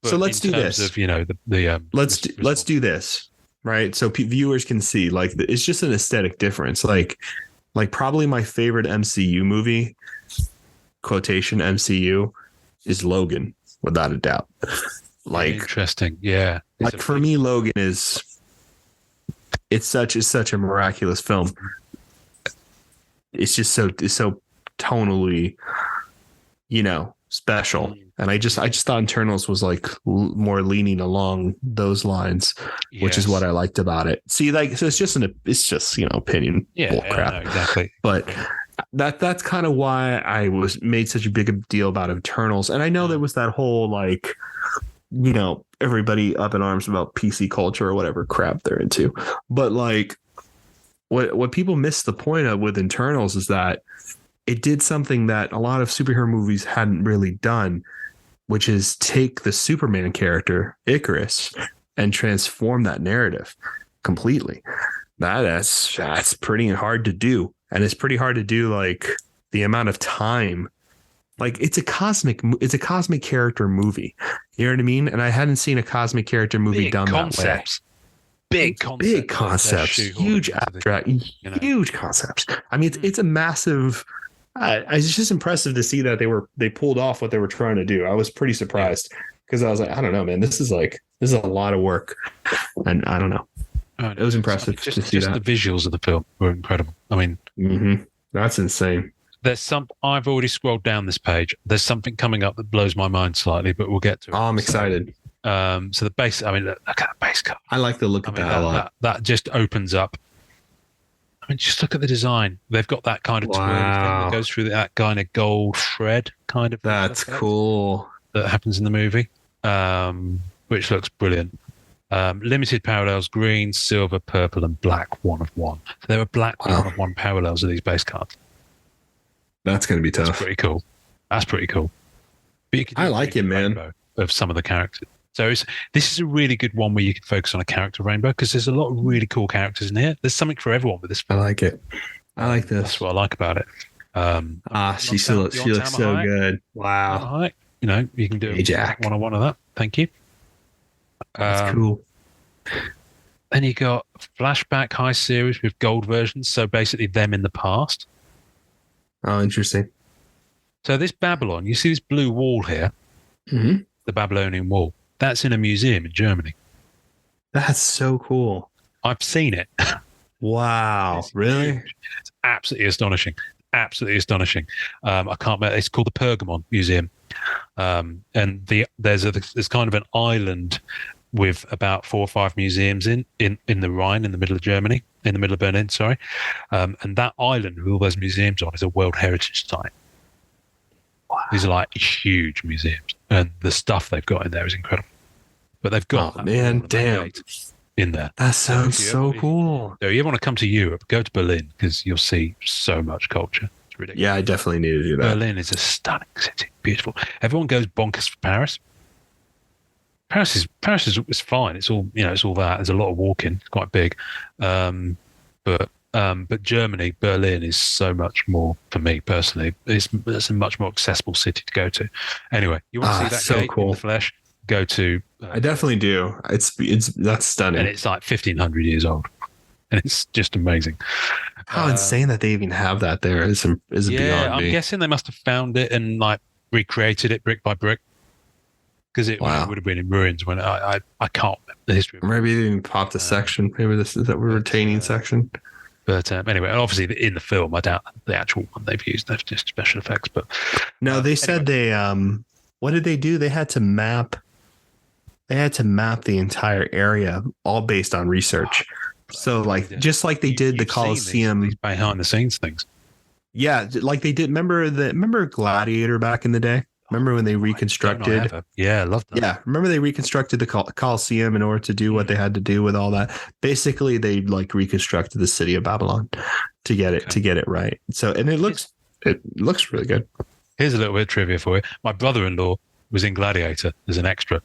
S3: so let's do this.
S2: Of, you know,
S3: let's do this, right? So viewers can see like it's just an aesthetic difference. Like probably my favorite MCU movie, quotation MCU, is Logan, without a doubt. Like,
S2: interesting, yeah.
S3: Like for me, Logan is such a miraculous film. It's just so tonally, you know, special. And I just thought Internals was like more leaning along those lines, which is what I liked about it. See, like, so it's just you know, opinion.
S2: Yeah, no, exactly.
S3: But that's kind of why I made such a big deal about Internals. And I know there was that whole like, you know, everybody up in arms about PC culture or whatever crap they're into. But like what people miss the point of with Internals is that it did something that a lot of superhero movies hadn't really done, which is take the Superman character, Icarus, and transform that narrative completely. That's pretty hard to do. And it's pretty hard to do like the amount of time. Like it's a cosmic character movie. You know what I mean? And I hadn't seen a cosmic character movie done that way. Big concepts, huge abstract, huge concepts. I mean, it's a massive. It's just impressive to see that they pulled off what they were trying to do. I was pretty surprised because I was like, I don't know, man, this is a lot of work, and I don't know. It was impressive to see that.
S2: The visuals of the film were incredible. I mean,
S3: that's insane.
S2: I've already scrolled down this page. There's something coming up that blows my mind slightly, but we'll get to it.
S3: Oh, I'm excited.
S2: So the base, I mean, look at the base card.
S3: I like the look of that a lot.
S2: That just opens up. I mean, just look at the design. They've got that kind of twirly thing that goes through that kind of gold thread kind of.
S3: That's cool.
S2: That happens in the movie, which looks brilliant. Limited parallels: green, silver, purple, and black. 1 of 1. So there are black 1 of 1 parallels of these base cards.
S3: That's going to be tough.
S2: That's pretty cool. But you can
S3: I like it, man.
S2: Of some of the characters. So this is a really good one where you can focus on a character rainbow because there's a lot of really cool characters in here. There's something for everyone with this film.
S3: I like it. I like this.
S2: That's what I like about it.
S3: She looks so good. Wow.
S2: You know, you can do
S3: Jack.
S2: 1 on 1 of that. Thank you.
S3: That's cool.
S2: Then you got flashback high series with gold versions. So basically them in the past.
S3: Oh, interesting.
S2: So this Babylon, you see this blue wall here, the Babylonian wall. That's in a museum in Germany.
S3: That's so cool.
S2: I've seen it.
S3: Wow. Really?
S2: Huge. It's absolutely astonishing. Absolutely astonishing. I can't remember. It's called the Pergamon Museum. And there's kind of an island with about 4 or 5 museums in the Rhine, in the middle of Germany, in the middle of Berlin, sorry. And that island with all those museums on is a World Heritage Site. Wow. These are like huge museums, and the stuff they've got in there is incredible. But they've got
S3: damn
S2: in there.
S3: That sounds so cool.
S2: So you want to come to Europe, go to Berlin because you'll see so much culture. It's ridiculous.
S3: Yeah, I definitely need to do that.
S2: Berlin is a stunning city, beautiful. Everyone goes bonkers for Paris. Paris is fine. It's all it's all that. There's a lot of walking. It's quite big, but Germany, Berlin is so much more for me personally. It's a much more accessible city to go to. Anyway, you want to see that
S3: so
S2: gate
S3: cool.
S2: in the flesh? Go to.
S3: I definitely do. That's stunning,
S2: and it's like 1,500 years old, and it's just amazing.
S3: How insane that they even have that there is beyond me.
S2: I'm guessing they must have found it and like recreated it brick by brick. Because it would have been in ruins when I can't remember the history.
S3: Maybe they didn't pop the section. Maybe this is that we're retaining section.
S2: But anyway, and obviously in the film, I doubt the actual one they've used. They're just special effects. But
S3: no, they said they what did they do? They had to map the entire area, all based on research. So like just like they did the Colosseum,
S2: these behind the scenes things.
S3: Yeah, like they did. Remember Gladiator back in the day? Remember when they
S2: Don't I
S3: reconstructed?
S2: ever? Yeah, I love that.
S3: Yeah, remember they reconstructed the Colosseum in order to do what they had to do with all that. Basically, they like reconstructed the city of Babylon to get it right. So, and it looks really good.
S2: Here's a little bit of trivia for you. My brother-in-law was in Gladiator as an extra.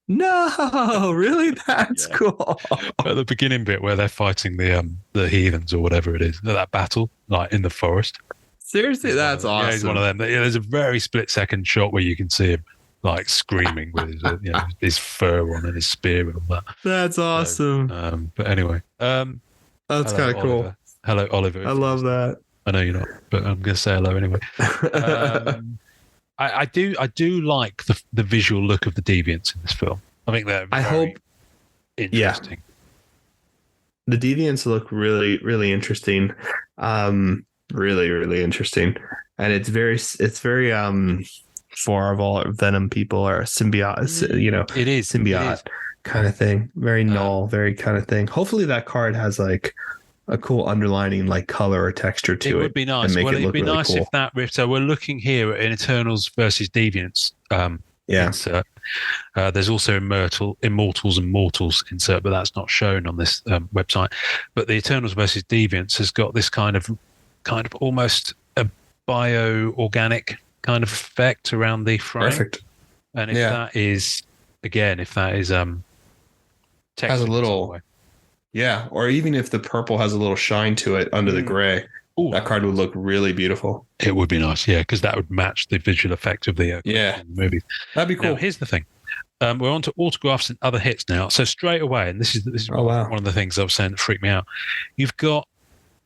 S3: No, really? That's cool.
S2: At the beginning bit where they're fighting the heathens or whatever it is, that battle, like in the forest.
S3: Seriously, that's awesome.
S2: Yeah, he's one of them. There's a very split-second shot where you can see him like screaming with his, his fur on and his spear and all that.
S3: That's awesome.
S2: So, but anyway,
S3: that's kind of cool.
S2: Hello, Oliver.
S3: I love that.
S2: I know you're not, but I'm going to say hello anyway. I do like the visual look of the deviants in this film. I think they're interesting.
S3: The deviants look really, really interesting. Really, really interesting. And it's very for all Venom people or symbiote,
S2: it is
S3: symbiote kind of thing. Very null, very kind of thing. Hopefully that card has like a cool underlining like color or texture to it.
S2: It would be nice.
S3: Well, it'd
S2: be
S3: really
S2: nice
S3: cool.
S2: if that ripped. So we're looking here at Eternals versus Deviants. Insert. There's also Immortals and Mortals insert, but that's not shown on this website. But the Eternals versus Deviants has got this kind of almost a bio-organic kind of effect around the frame.
S3: Perfect.
S2: And if that is
S3: has a little. Yeah, or even if the purple has a little shine to it under the gray, that card would look really beautiful.
S2: It would be nice, yeah, because that would match the visual effect of the movie.
S3: That'd be cool.
S2: Now, here's the thing. We're on to autographs and other hits now. So straight away, and this is one of the things I was saying that freaked me out. You've got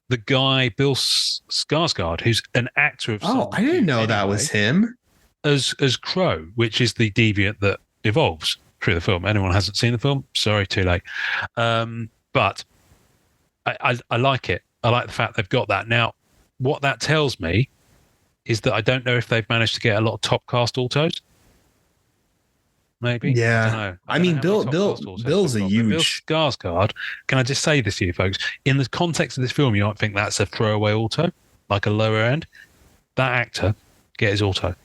S2: the guy, Bill Skarsgård, who's an actor of some
S3: I didn't know that was him.
S2: As Crow, which is the deviant that evolves through the film. Anyone who hasn't seen the film? Sorry, too late. But I like it. I like the fact they've got that. Now, what that tells me is that I don't know if they've managed to get a lot of top cast autos. Maybe.
S3: Yeah.
S2: I don't know.
S3: I mean, Bill's a huge.
S2: Bill Skarsgård. Can I just say this to you, folks? In the context of this film, you might think that's a throwaway auto, like a lower end. That actor, get his auto.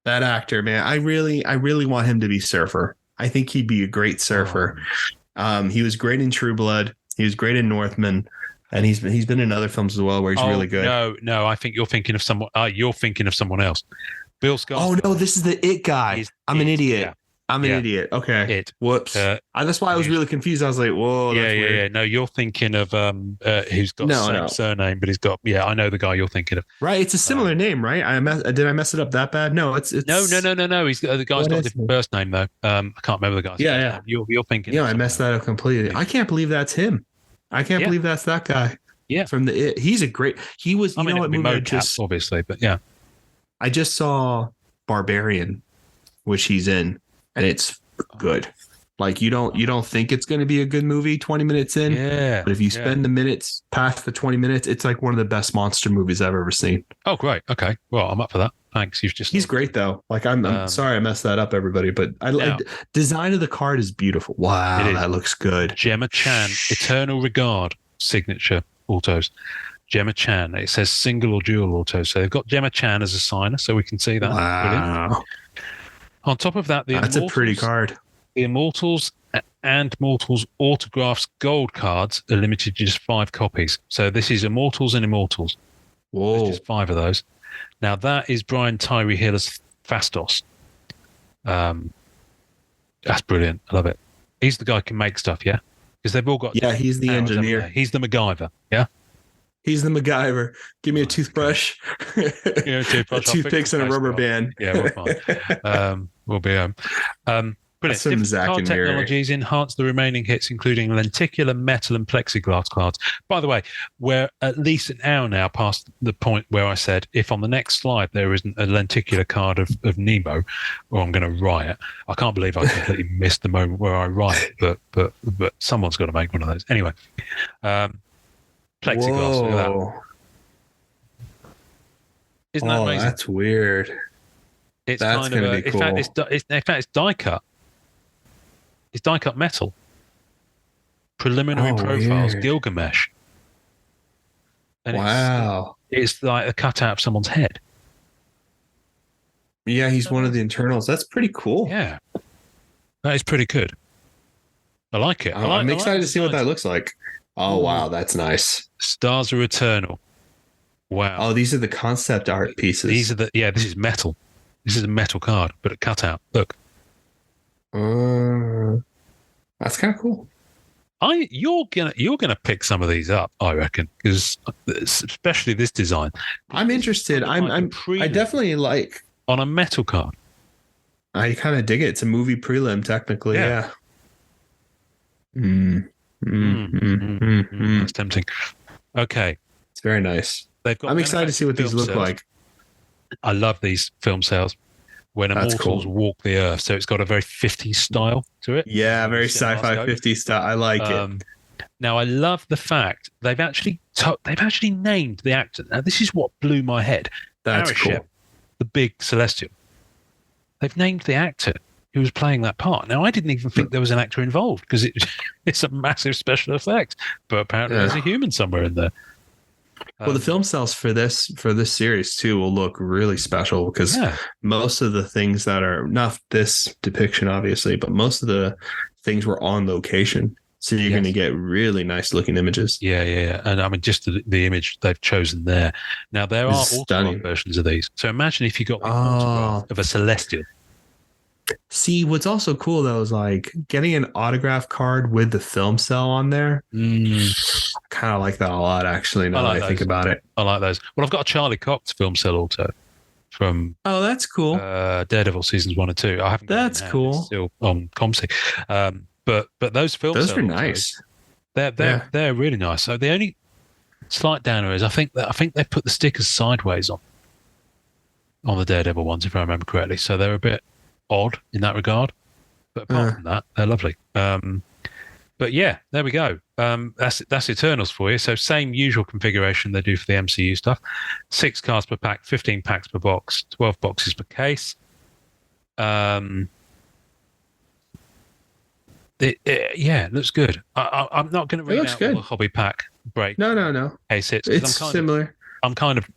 S3: That actor, man, I really want him to be Surfer. I think he'd be a great Surfer. He was great in True Blood. He was great in Northman, and he's been in other films as well where he's really good.
S2: No, I think you're thinking of someone. You're thinking of someone else. Bill Skarsgård.
S3: Oh no, this is the It guy. I'm an idiot.
S2: Yeah.
S3: I'm an idiot. Okay.
S2: It.
S3: Whoops. That's why I was really confused. I was like, whoa. That's weird.
S2: Yeah. No, you're thinking of who's got the same surname, but he's got. Yeah, I know the guy you're thinking of.
S3: Right. It's a similar name, right? Did I mess it up that bad? No, it's
S2: no. He's the guy's got a different first name though. I can't remember the guy's.
S3: Yeah.
S2: You're thinking.
S3: Yeah, I messed that up completely. I can't believe that's him. I can't believe that's that guy.
S2: Yeah.
S3: From the It. He's a great. He was. You know what movie?
S2: Obviously, but yeah.
S3: I just saw Barbarian, which he's in, and it's good. Like you don't think it's going to be a good movie 20 minutes in, but if you spend the minutes past the 20 minutes, it's like one of the best monster movies I've ever seen.
S2: Oh, great. Okay, well, I'm up for that. Thanks. He's
S3: great though. Like I'm sorry I messed that up, everybody, but design of the card is beautiful. Wow, that looks good.
S2: Gemma Chan, Eternal Regard signature autos. Gemma Chan. It says single or dual autos. So they've got Gemma Chan as a signer, so we can see that.
S3: Wow.
S2: Brilliant. On top of that,
S3: that's a pretty card.
S2: The Immortals and Mortals autographs gold cards are limited to just 5 copies. So this is Immortals and Immortals.
S3: Whoa.
S2: There's just 5 of those. Now that is Brian Tyree Hill as Fastos. That's brilliant. I love it. He's the guy who can make stuff, yeah? Because they've all got...
S3: Yeah, he's the engineer.
S2: He's the MacGyver, yeah?
S3: He's the MacGyver. Give me a toothbrush, toothpicks, and a rubber band.
S2: Yeah, we're fine. We'll be brilliant. Different card technologies enhance the remaining hits, including lenticular, metal, and plexiglass cards. By the way, we're at least an hour now past the point where I said, if on the next slide there isn't a lenticular card of Nemo, or I'm going to riot. I can't believe I completely missed the moment where I riot, but someone's got to make one of those. Anyway, plexiglass. Look at that. Isn't that amazing?
S3: That's weird.
S2: It's
S3: that's
S2: kind of
S3: be cool.
S2: in fact, it's die cut. It's die cut metal. Preliminary profiles,
S3: weird.
S2: Gilgamesh. And
S3: wow.
S2: It's like a cutout of someone's head.
S3: Yeah, he's one of the internals. That's pretty cool.
S2: Yeah, that is pretty good. I like it.
S3: I'm excited to see what that looks like. Oh,
S2: Ooh.
S3: wow. That's nice.
S2: Stars are eternal. Wow.
S3: Oh, these are the concept art pieces.
S2: This is metal. This is a metal card, but a cutout. Look.
S3: That's kind of cool.
S2: You're gonna pick some of these up, I reckon, because especially this design.
S3: I'm interested. I definitely like
S2: on a metal card.
S3: I kind of dig it. It's a movie prelim, technically. Yeah.
S2: That's tempting. Okay,
S3: it's very nice. I'm excited to see what these look like.
S2: I love these film sales when immortals walk the earth. So it's got a very 50s style to it.
S3: Yeah, very sci-fi 50s style. I like it.
S2: Now I love the fact they've actually named the actor. Now this is what blew my head.
S3: That's cool.
S2: The big celestial. They've named the actor who was playing that part. Now I didn't even think there was an actor involved because it's a massive special effect, but apparently there's a human somewhere in there.
S3: Well, the film sales for this series too will look really special because most of the things that are not this depiction, obviously, but most of the things were on location. So you're going to get really nice looking images.
S2: Yeah. And I mean, just the image they've chosen there. Now, there are autograph versions of these. So imagine if you got the autograph of a celestial.
S3: See, what's also cool, though, is like getting an autograph card with the film cell on there. I kind of like that a lot, actually, now that I think about it.
S2: I like those. Well, I've got a Charlie Cox film cell auto from...
S3: Oh, that's cool.
S2: Daredevil seasons 1 and 2. I haven't.
S3: That's cool.
S2: It's still on ComC. But those film
S3: those are nice.
S2: They're really nice. So the only slight downer is I think they put the stickers sideways on the Daredevil ones, if I remember correctly. So they're a bit odd in that regard. But apart from that, they're lovely. But yeah, there we go. That's Eternals for you. So same usual configuration they do for the MCU stuff. 6 cards per pack, 15 packs per box, 12 boxes per case. It looks good. I'm not going to read out the hobby pack break.
S3: No.
S2: Case hits.
S3: It's similar.
S2: I'm kind of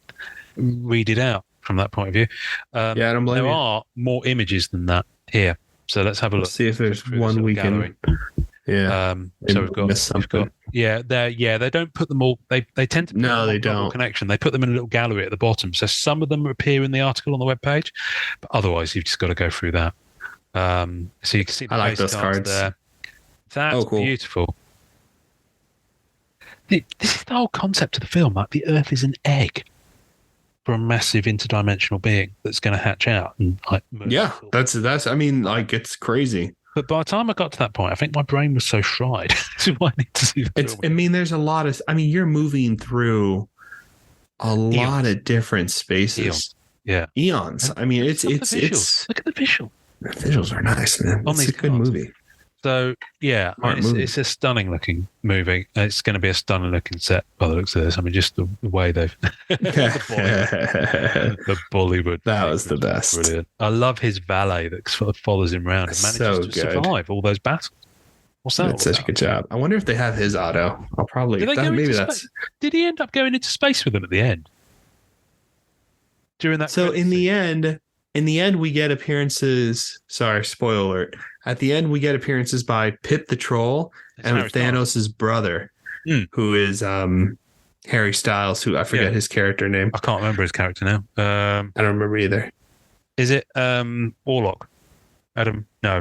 S2: read it out from that point of view.
S3: I don't blame you.
S2: There are more images than that here. So let's have a look.
S3: Let's see if there's one we can. Yeah.
S2: So we've got they don't put them all. They tend to put
S3: they don't
S2: connection. They put them in a little gallery at the bottom. So some of them appear in the article on the webpage, but otherwise you've just got to go through that. So you can see the
S3: I like those cards
S2: there. That's cool. Beautiful. This is the whole concept of the film. Like the Earth is an egg for a massive interdimensional being that's going to hatch out and like.
S3: That's. I mean, like it's crazy.
S2: But by the time I got to that point, I think my brain was so fried. This is why I need to see the film.
S3: I mean, there's a lot of. I mean, you're moving through a lot of different spaces. Eons. I mean, it's.
S2: Look at the visual.
S3: The visuals are nice, man. It's a good movie.
S2: So it's a stunning looking movie. It's going to be a stunning looking set by the looks of this. I mean, just the way they've the Bollywood.
S3: That was the best.
S2: Brilliant. I love his valet that sort of follows him around and manages to survive all those battles. What's that?
S3: That's such a good job. I wonder if they have his auto. I'll probably.
S2: Did he end up going into space with them at the end? During that.
S3: So in the end, we get appearances. Sorry, spoiler alert. At the end, we get appearances by Pip the Troll and Thanos' brother, who is Harry Styles, who I forget his character name.
S2: I can't remember his character now.
S3: I don't remember either.
S2: Is it Warlock? Adam? No.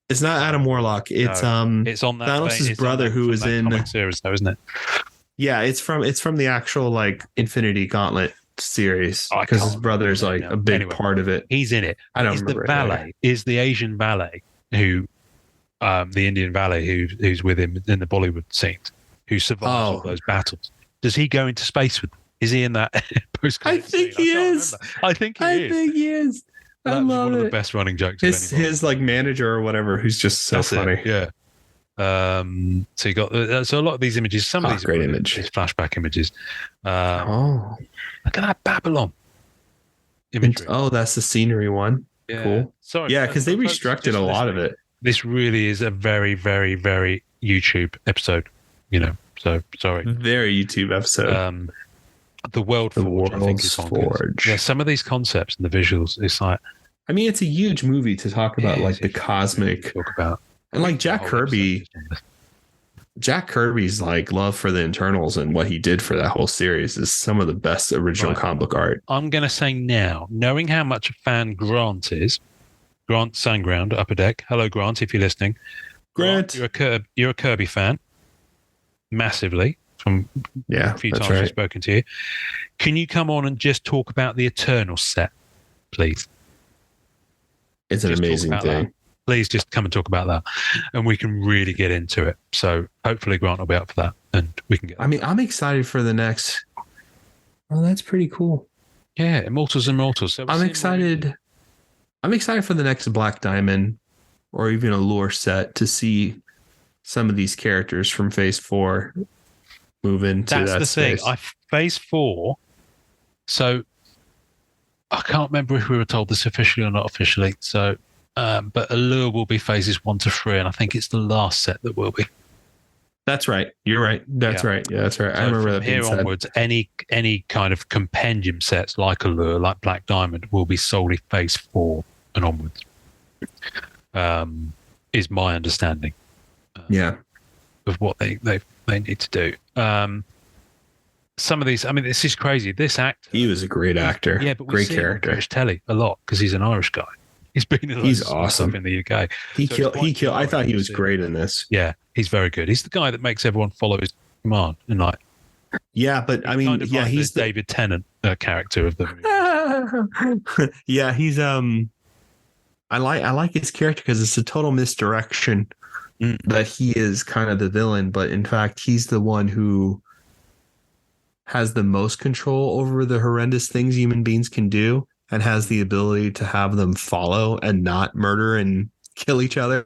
S3: It's not Adam Warlock. It's
S2: it's on that
S3: Thanos' brother who is in
S2: comic series, though, isn't it?
S3: Yeah, it's from the actual like Infinity Gauntlet series because his brother's like a big part of it.
S2: He's in it. I don't remember. The valet is the Asian valet who, the Indian valet who's with him in the Bollywood scenes, who survives all those battles. Does he go into space with them? Is he in that post-credit
S3: I think he is.
S2: I think he is.
S3: I love
S2: one
S3: it.
S2: of the best running jokes.
S3: His like manager or whatever, who's just so funny.
S2: Yeah. So you got a lot of these images. Some of these
S3: great image.
S2: Flashback images. Look at that Babylon imagery.
S3: That's the scenery one.
S2: Yeah.
S3: Cool.
S2: Sorry,
S3: because they restructured a lot of it.
S2: This really is a very, very, very YouTube episode. So sorry.
S3: Very YouTube episode.
S2: The World
S3: The
S2: Forge, I think, is
S3: World's
S2: bonkers.
S3: Forge.
S2: Yeah, some of these concepts and the visuals, it's like,
S3: I mean, it's a huge movie to talk about,
S2: yeah,
S3: like
S2: it's
S3: the
S2: a huge movie
S3: cosmic,
S2: to talk about.
S3: and
S2: We
S3: like
S2: could do a
S3: Jack
S2: whole episode
S3: Kirby.
S2: just on this.
S3: Jack Kirby's like love for the Internals and what he did for that whole series is some of the best original
S2: Right.
S3: comic book art.
S2: I'm going to say now, knowing how much a fan Grant is, Grant Sandground, Upper Deck. Hello, Grant, if you're listening.
S3: Grant.
S2: You're a Kirby fan, massively, from
S3: Yeah,
S2: a few
S3: that's
S2: times I've
S3: right.
S2: spoken to you. Can you come on and just talk about the Eternal set, please?
S3: It's an
S2: Just talk
S3: amazing
S2: about
S3: thing.
S2: that. Please just come and talk about that, and we can really get into it. So hopefully Grant will be up for that, and we can get.
S3: I mean, I'm excited for the next. Oh, that's pretty cool.
S2: Yeah, Immortals. So
S3: I'm excited. I'm excited for the next Black Diamond or even a lore set to see some of these characters from Phase 4 move into
S2: That's
S3: that
S2: the
S3: space.
S2: thing. Phase 4. So I can't remember if we were told this officially or not officially. So, but Allure will be phases 1 to 3, and I think it's the last set that will be.
S3: That's right. You're right. That's
S2: Yeah.
S3: right. Yeah, that's right.
S2: So
S3: I remember
S2: from
S3: that being
S2: here
S3: said.
S2: onwards, any kind of compendium sets like Allure, like Black Diamond, will be solely phase 4 and onwards. Is my understanding.
S3: Yeah.
S2: Of what they need to do. Some of these, I mean, this is crazy. This actor,
S3: He was a great actor.
S2: yeah, but we
S3: great
S2: see him on
S3: character.
S2: British telly a lot because he's an Irish guy. He's been in
S3: He's
S2: loads of
S3: awesome.
S2: stuff in the UK.
S3: He
S2: So
S3: killed.
S2: it's
S3: He
S2: quite
S3: killed. I thought he
S2: jarring
S3: was
S2: to see.
S3: great in this.
S2: Yeah, he's very good. He's the guy that makes everyone follow his command, and like,
S3: Yeah, but I mean,
S2: kind of
S3: yeah,
S2: like
S3: he's
S2: the David Tennant character of the movie.
S3: yeah, he's I like his character because it's a total misdirection that he is kind of the villain, but in fact he's the one who has the most control over the horrendous things human beings can do and has the ability to have them follow and not murder and kill each other.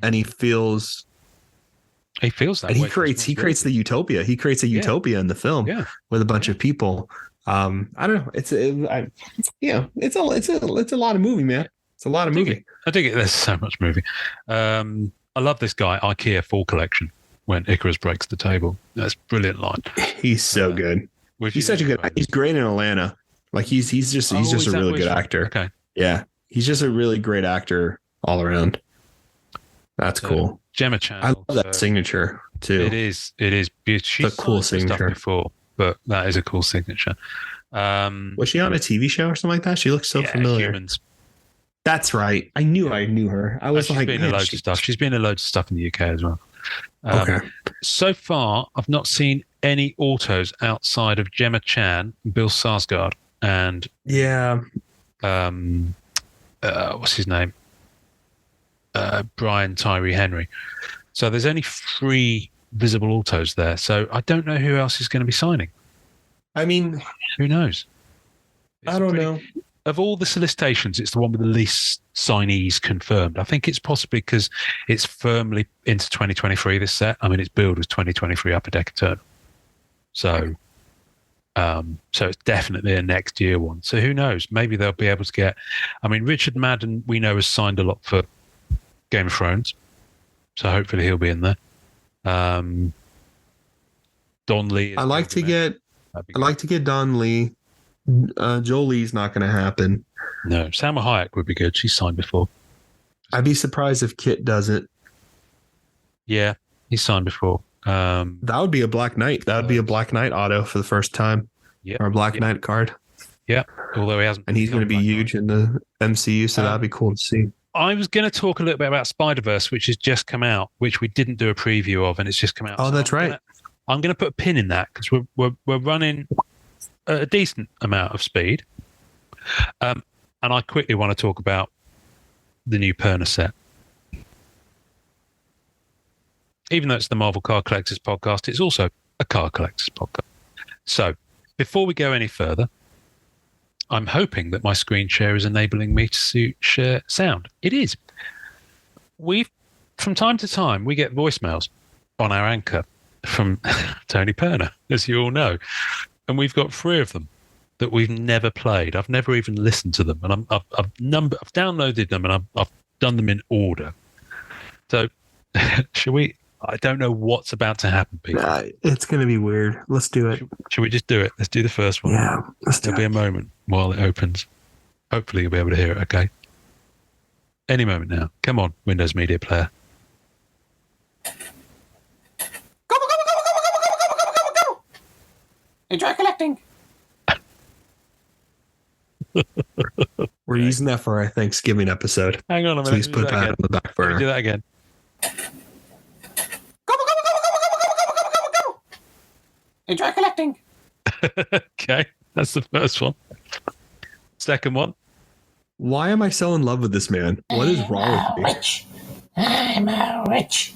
S3: And he feels
S2: that
S3: and
S2: way.
S3: he creates the utopia. He creates a utopia in the film with a bunch of people. I don't know. It's a lot of movie, man. It's a lot of movie.
S2: I dig it. There's so much movie. I love this guy, IKEA Fall Collection, when Icarus breaks the table. That's a brilliant line.
S3: He's so good. He's such a good. He's great in Atlanta. Like he's just a really good actor.
S2: Okay.
S3: Yeah, he's just a really great actor all around. That's cool.
S2: Gemma Chan.
S3: I love that signature too.
S2: It is beautiful. She's
S3: a cool signature
S2: before, but that is a cool signature.
S3: Was she on a TV show or something like that? She looks so familiar.
S2: Humans.
S3: That's right. I knew her. I was
S2: she's
S3: like,
S2: been in loads of stuff. She's been in loads of stuff in the UK as well.
S3: Okay.
S2: So far, I've not seen any autos outside of Gemma Chan, Bill Skarsgård, and what's his name? Brian Tyree Henry. So there's only 3 visible autos there. So I don't know who else is going to be signing.
S3: I mean,
S2: who knows?
S3: I don't know.
S2: Of all the solicitations, it's the one with the least signees confirmed. I think it's possibly because it's firmly into 2023, this set. I mean, its build was 2023 Upper Deck Eternal. So it's definitely a next year one. So who knows? Maybe they'll be able to get... I mean, Richard Madden, we know, has signed a lot for Game of Thrones. So hopefully he'll be in there. Don Lee.
S3: I like to get Don Lee. Joel Lee's not going to happen.
S2: No, Salma Hayek would be good. She's signed before.
S3: I'd be surprised if Kit doesn't.
S2: Yeah, he's signed before.
S3: That would be a Black Knight. That would be a Black Knight auto for the first time.
S2: Yeah,
S3: or a Black Knight card.
S2: Yeah, although he hasn't.
S3: And he's going to be huge in the MCU, so that'd be cool to see.
S2: I was going to talk a little bit about Spider-Verse, which has just come out, which we didn't do a preview of, and it's just come out.
S3: Oh, that's right.
S2: I'm going to put a pin in that because we're running a decent amount of speed. And I quickly want to talk about the new Perna set. Even though it's the Marvel Card Collectors podcast, it's also a card collectors podcast. So before we go any further, I'm hoping that my screen share is enabling me to share sound. It is. From time to time, we get voicemails on our anchor from Tony Perna, as you all know. And we've got 3 of them that we've never played. I've never even listened to them. And I've downloaded them and I've done them in order. So shall we? I don't know what's about to happen, people.
S3: It's going to be weird. Let's do it.
S2: Should we just do it? Let's do the first one.
S3: Yeah, let's do
S2: There'll be a moment while it opens. Hopefully you'll be able to hear it, okay? Any moment now. Come on, Windows Media Player.
S4: Go. Enjoy collecting.
S3: We're using that for our Thanksgiving episode.
S2: Hang on a minute.
S3: Please put that on the back burner.
S2: Do that again.
S4: Go. Enjoy collecting.
S2: Okay, that's the first one. Second one.
S3: Why am I so in love with this man? What is wrong with me?
S4: I'm a witch.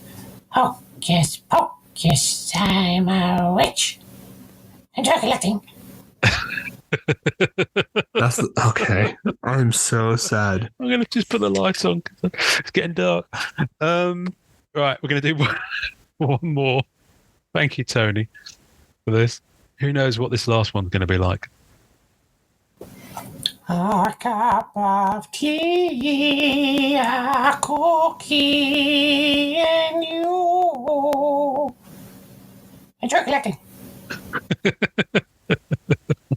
S4: Hocus pocus, I'm a witch. Enjoy collecting.
S3: Okay. I'm so sad.
S2: I'm going to just put the lights on because it's getting dark. Right, we're going to do one more. Thank you, Tony, for this. Who knows what this last one's going to be like?
S4: A cup of tea, a cookie, and you. Enjoy collecting.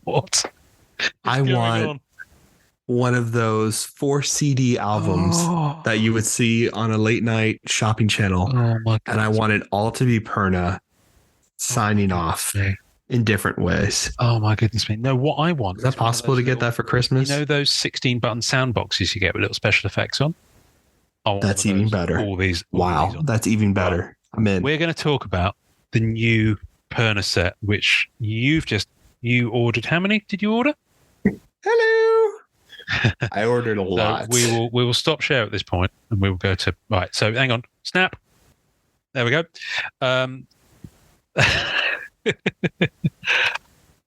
S2: What?
S3: I want one of those 4 CD albums that you would see on a late night shopping channel.
S2: Oh my God.
S3: And I want it all to be Perna signing off in different ways.
S2: Oh my goodness me. No, what I want.
S3: Is that possible to get that for Christmas?
S2: You know those 16-button sound boxes you get with little special effects on?
S3: That's even better.
S2: All these.
S3: That's even better. I'm in.
S2: We're going to talk about the new Perna set, which you ordered. How many did you order?
S3: Hello. I ordered a lot.
S2: We will stop share at this point and we will go to right. So hang on. Snap. There we go.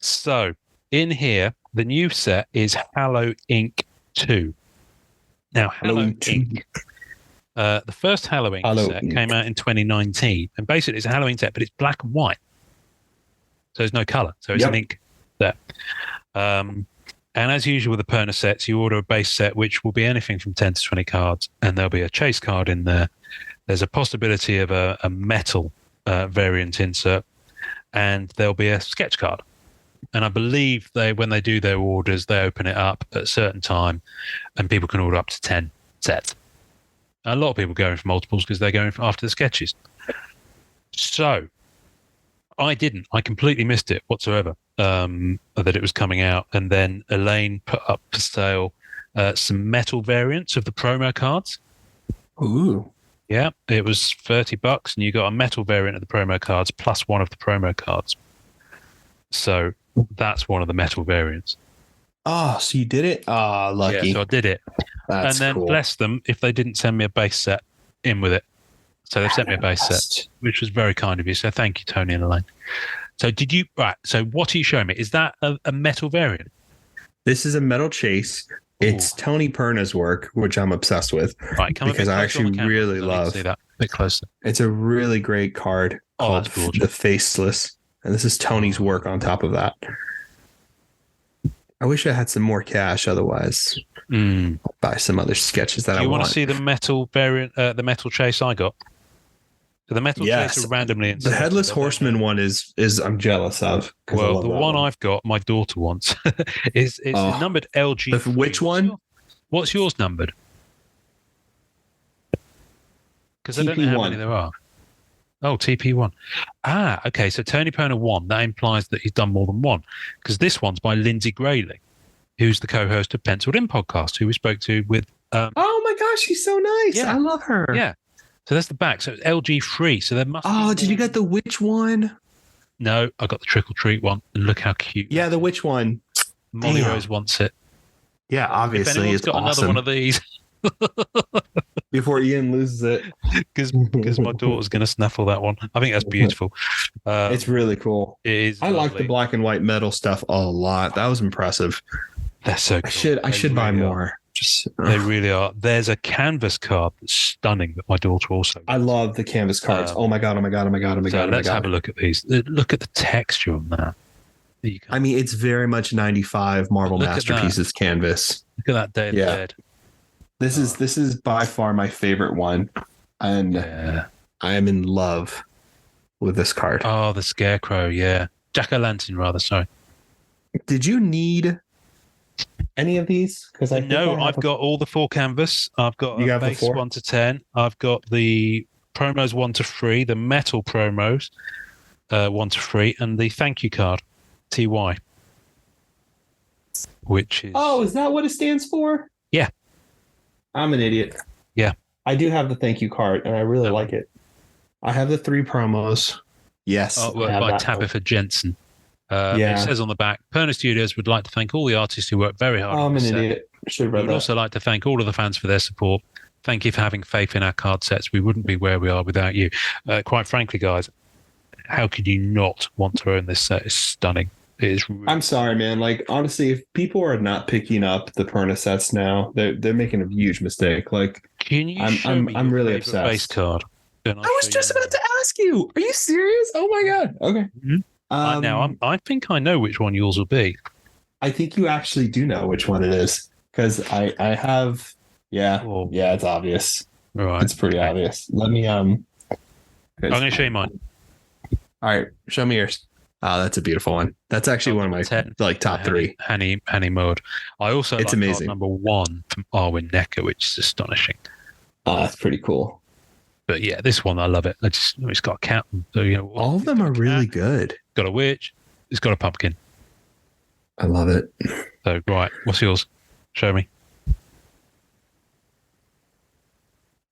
S2: So in here, the new set is Hallow Inc. 2. Now, Hallow Inc. The first Halloween set came out in 2019, and basically it's a Halloween set, but it's black and white, so there's no color. So it's an ink set. And as usual with the Perna sets, you order a base set, which will be anything from 10 to 20 cards, and there'll be a chase card in there. There's a possibility of a metal variant insert, and there'll be a sketch card. And I believe when they do their orders, they open it up at a certain time, and people can order up to 10 sets. A lot of people go in for multiples because they're going after the sketches. So I didn't. I completely missed it whatsoever, that it was coming out. And then Elaine put up for sale some metal variants of the promo cards.
S3: Ooh.
S2: Yeah, it was $30, and you got a metal variant of the promo cards plus one of the promo cards. So that's one of the metal variants.
S3: Oh, so you did it? Ah, lucky.
S2: Yeah, so I did it.
S3: That's
S2: and then
S3: cool.
S2: bless them if they didn't send me a base set in with it. So they've sent me a base set, which was very kind of you. So thank you, Tony and Elaine. So so what are you showing me? Is that a metal variant?
S3: This is a metal chase. It's Tony Perna's work, which I'm obsessed with.
S2: Right,
S3: because I actually really love.
S2: See that a bit closer.
S3: It's a really great card called The Faceless, and this is Tony's work on top of that. I wish I had some more cash. Otherwise, I'll buy some other sketches that I want.
S2: Do you want to see the metal variant, the metal chase I got? So the metal chase are randomly
S3: inserted. The Headless Horseman one is I'm jealous of.
S2: Well, the one I've got, my daughter wants, is numbered LG.
S3: Which one?
S2: What's yours numbered? Because I don't know how many there are. Oh, TP1. Ah, okay. So Tony Perna 1, that implies that he's done more than one. Because this one's by Lindsay Grayling, who's the co-host of Penciled In podcast, who we spoke to with.
S3: Oh my gosh, she's so nice. Yeah. I love her.
S2: Yeah. So that's the back. So it's LG free. So there must be.
S3: Oh, did you get the which one?
S2: No, I got the Trick or Treat one. And look how cute.
S3: Yeah, the which one?
S2: Molly Rose wants it.
S3: Yeah, obviously.
S2: It's got another one of these.
S3: Before Ian loses it.
S2: Because my daughter's going to snuffle that one. I think that's beautiful.
S3: It's really cool.
S2: It is.
S3: I like the black and white metal stuff a lot. That was impressive.
S2: They're so cool.
S3: I should buy more.
S2: They really are. There's a canvas card that's stunning that my daughter also
S3: I love the canvas cards. Oh my god.
S2: Let's have a look at these. Look at the texture on that.
S3: I mean, it's very much 95 Marvel Masterpieces canvas.
S2: Look at that Day of the Dead.
S3: This is by far my favorite one. And I am in love with this card.
S2: Oh, the Scarecrow, yeah. Jack-o'-lantern, rather, sorry.
S3: Did you need any of these? Because
S2: I've got all the 4 canvas. I've got
S3: You
S2: a
S3: have the
S2: base
S3: 4?
S2: 1 to 10. I've got the promos 1 to 3, the metal promos 1 to 3, and the thank you card, TY. Which is...
S3: Oh, is that what it stands for?
S2: Yeah.
S3: I'm an idiot.
S2: Yeah.
S3: I do have the thank you card, and I really like it. I have the 3 promos. Yes.
S2: Artwork by Tabitha Jensen. It says on the back, Perna Studios would like to thank all the artists who worked very hard.
S3: I'm an idiot. Should have read that.
S2: We would also like to thank all of the fans for their support. Thank you for having faith in our card sets. We wouldn't be where we are without you. Quite frankly, guys, how could you not want to own this set? It's stunning. It is really...
S3: I'm sorry, man. Like, honestly, if people are not picking up the Perna sets now, they're making a huge mistake. Like,
S2: can you show me
S3: I'm
S2: your
S3: really
S2: favorite
S3: obsessed.
S2: base card?
S3: I was just about to ask you. Are you serious? Oh my god. Okay.
S2: Mm-hmm. I think I know which one yours will be.
S3: I think you actually do know which one it is because I have. Yeah.
S2: Oh.
S3: Yeah, it's obvious.
S2: Right.
S3: It's pretty obvious. Let me. I'm
S2: going to show you mine.
S3: All right. Show me yours. Oh, that's a beautiful one. That's actually one of my
S2: 10,
S3: top 3.
S2: Hanny mode. I also
S3: it's
S2: like
S3: amazing.
S2: Card number 1 from Arwen Necker, which is astonishing.
S3: Oh, that's pretty cool.
S2: But yeah, this one I love it. It's got a cat. So,
S3: all of them are really good.
S2: It's got a witch. It's got a pumpkin.
S3: I love it.
S2: So right, what's yours? Show me.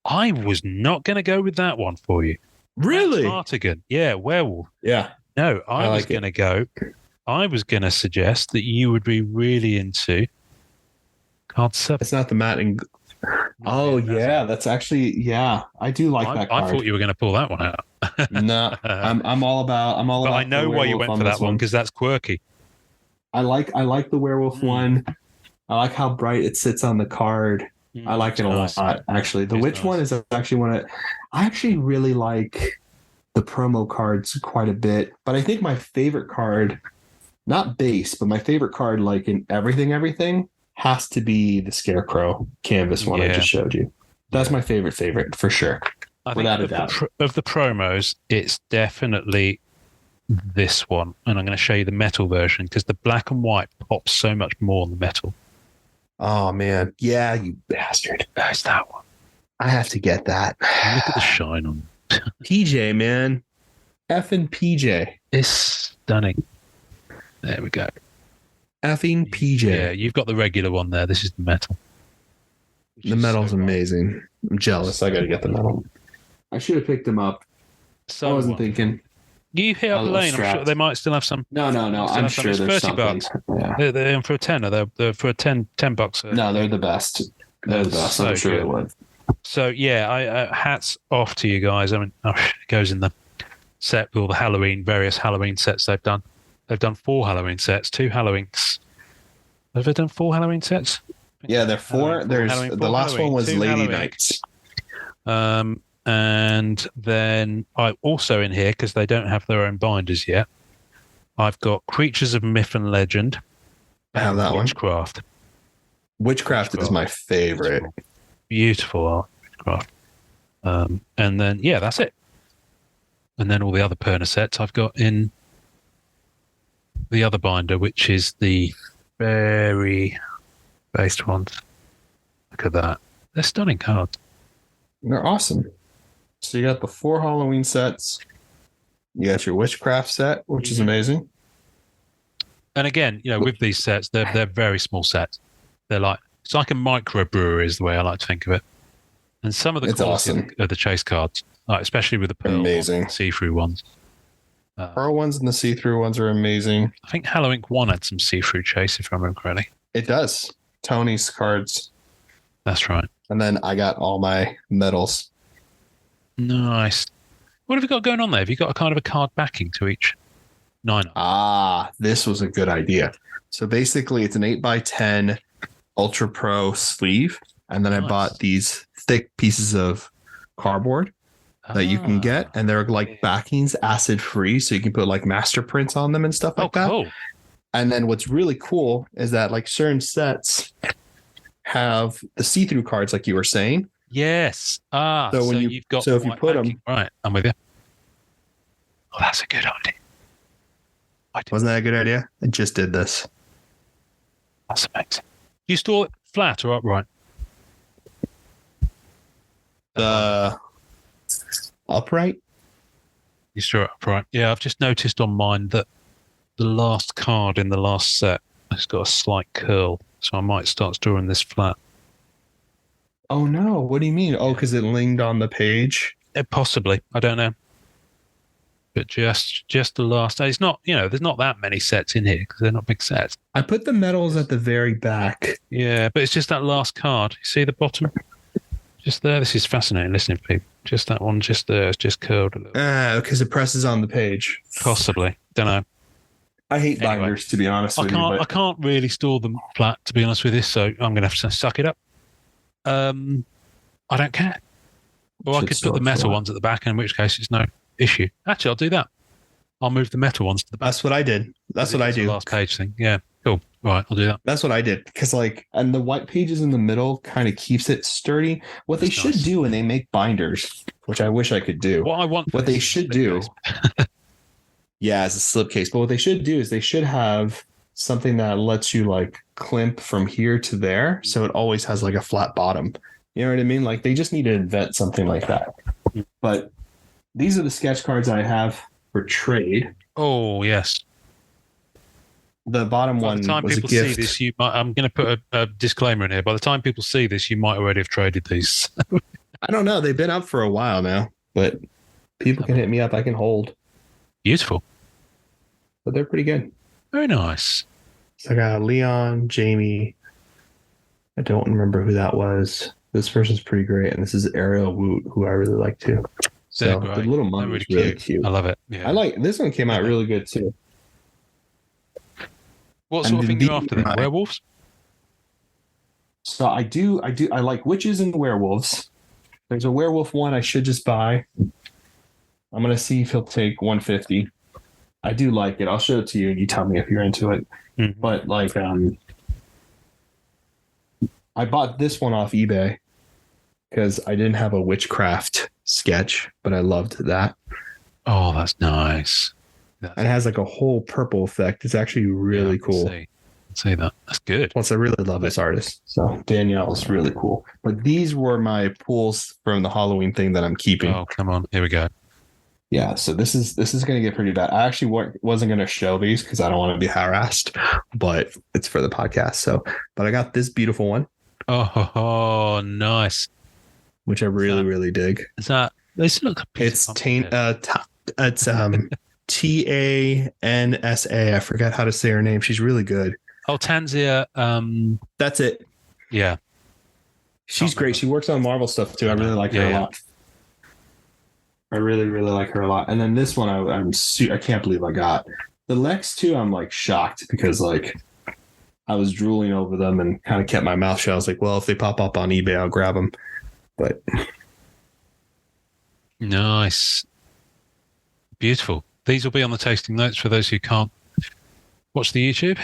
S2: I was not going to go with that one for you.
S3: Really?
S2: Martigan. Yeah, werewolf.
S3: Yeah.
S2: No, I was going to go. I was going to suggest that you would be really into card 7.
S3: It's not the Matt and. Oh yeah, that's actually I do like that card.
S2: I thought you were going to pull that one out.
S3: No, I'm all about.
S2: But I know why you went for that one because that's quirky.
S3: I like the werewolf one. I like how bright it sits on the card. I like it a lot. Actually, the witch one is actually one of. I actually really like the promo cards quite a bit, but I think my favorite card, not base, but my favorite card, like in everything, has to be the Scarecrow canvas one I just showed you. That's my favorite for sure. Without a doubt.
S2: Of the promos, it's definitely this one. And I'm going to show you the metal version because the black and white pops so much more on the metal.
S3: Oh, man. Yeah, you bastard.
S2: That's that one.
S3: I have to get that.
S2: Look at the shine on
S3: PJ, man. Effing PJ.
S2: It's stunning. There we go.
S3: Effing PJ.
S2: Yeah, you've got the regular one there. This is the metal.
S3: The metal's amazing. I'm jealous. I got to get the metal. I should have picked them up.
S2: So
S3: I wasn't thinking.
S2: You hit up the lane. I'm sure they might still have some.
S3: No. I'm sure there's
S2: $30.
S3: Yeah.
S2: They're for a tenner. They're for a $10.
S3: No, they're the best. They're the best. I'm sure they would.
S2: So yeah, hats off to you guys. I mean, it goes in the set with all the various Halloween sets they've done. They've done 4 Halloween sets, 2 Halloweens. Have they done 4 Halloween sets?
S3: Yeah, they're 4. There's the last one was Lady Nights.
S2: And then I also in here, because they don't have their own binders yet, I've got Creatures of Myth and Legend.
S3: I have that
S2: Witchcraft.
S3: Witchcraft is my favorite.
S2: Beautiful art. Witchcraft. And then, yeah, that's it. And then all the other Perna sets I've got in the other binder, which is the very based ones. Look at that. They're stunning cards.
S3: They're awesome. So you got the 4 Halloween sets. You got your Witchcraft set, which is amazing.
S2: And again, with these sets, they're very small sets. It's like a microbrewery is the way I like to think of it. And some of the quality of the chase cards, especially with the pearl see-through ones.
S3: Pearl ones and the see-through ones are amazing.
S2: I think Halloween 1 had some see-through chase, if I remember correctly.
S3: It does. Tony's cards.
S2: That's right.
S3: And then I got all my medals.
S2: Nice. What have you got going on there? Have you got a kind of a card backing to each 9?
S3: This was a good idea. So basically it's an 8x10 Ultra Pro sleeve. And then I bought these thick pieces of cardboard that you can get. And they're like backings acid free. So you can put like master prints on them and stuff like that. Cool. And then what's really cool is that like certain sets have the see-through cards, like you were saying,
S2: Yes.
S3: So when
S2: you've got
S3: if you
S2: white
S3: put
S2: backing.
S3: them,
S2: Right, I'm with you. Oh, that's a good idea.
S3: wasn't that a good idea? I just did this.
S2: That's amazing. Do you store it flat or upright?
S3: The upright.
S2: You store it upright. Yeah, I've just noticed on mine that the last card in the last set has got a slight curl, so I might start storing this flat.
S3: Oh no! What do you mean? Oh, because it leaned on the page.
S2: Possibly, I don't know. But just the last. It's not. There's not that many sets in here because they're not big sets.
S3: I put the medals at the very back.
S2: Yeah, but it's just that last card. You see the bottom? Just there. This is fascinating listening to people. Just that one, just there. It's just curled a little.
S3: Because it presses on the page.
S2: Possibly. Don't know.
S3: I hate binders, to be honest with you.
S2: I can't really store them flat, to be honest with you, so I'm going to have to suck it up. I don't care. Well, I could put the metal ones at the back, in which case it's no issue. Actually, I'll do that. I'll move the metal ones to the back.
S3: That's what I did. That's what I do.
S2: The last page thing. Yeah, cool. Right, I'll do that.
S3: That's what I did. Because, and the white pages in the middle kind of keeps it sturdy. What they should do when they make binders, which I wish I could do. What they should do. Yeah, as a slipcase. But what they should do is they should have something that lets you clamp from here to there. So it always has a flat bottom. You know what I mean? They just need to invent something like that. But these are the sketch cards I have for trade.
S2: Oh, yes.
S3: The bottom one was a gift. By the time people see
S2: this, I'm going to put a disclaimer in here. By the time people see this, you might already have traded these.
S3: I don't know. They've been up for a while now. But people can hit me up. I can hold.
S2: Beautiful.
S3: But they're pretty good.
S2: Very nice.
S3: So I got Leon, Jamie. I don't remember who that was. This person's pretty great. And this is Ariel Woot, who I really like too. So the little monkey's really cute.
S2: I love it. Yeah.
S3: I like this one. Came out really good too.
S2: What sort of thing are you after then? Werewolves?
S3: So I like witches and werewolves. There's a werewolf one I should just buy. I'm gonna see if he'll take 150. I do like it. I'll show it to you and you tell me if you're into it. Mm-hmm. But I bought this one off eBay because I didn't have a witchcraft sketch, but I loved that.
S2: Oh, that's nice.
S3: And it has a whole purple effect. It's actually really cool.
S2: I'd say that. That's good.
S3: Plus, I really love this artist. So Danielle is really cool. But these were my pulls from the Halloween thing that I'm keeping.
S2: Oh, come on. Here we go.
S3: Yeah, so this is going to get pretty bad. I actually wasn't going to show these because I don't want to be harassed, but it's for the podcast. So, but I got this beautiful one.
S2: Oh, nice.
S3: Which I really dig.
S2: Is that? This looks.
S3: It's Tansa. I forgot how to say her name. She's really good.
S2: Oh, Tanzia.
S3: That's it.
S2: Yeah,
S3: she's great. She works on Marvel stuff too. I really like her a lot. I really like her a lot. And then this one, I can't believe I got the Lex 2. I'm shocked because I was drooling over them and kind of kept my mouth shut. I was like, well, if they pop up on eBay, I'll grab them. But
S2: nice, beautiful. These will be on the tasting notes for those who can't watch the YouTube.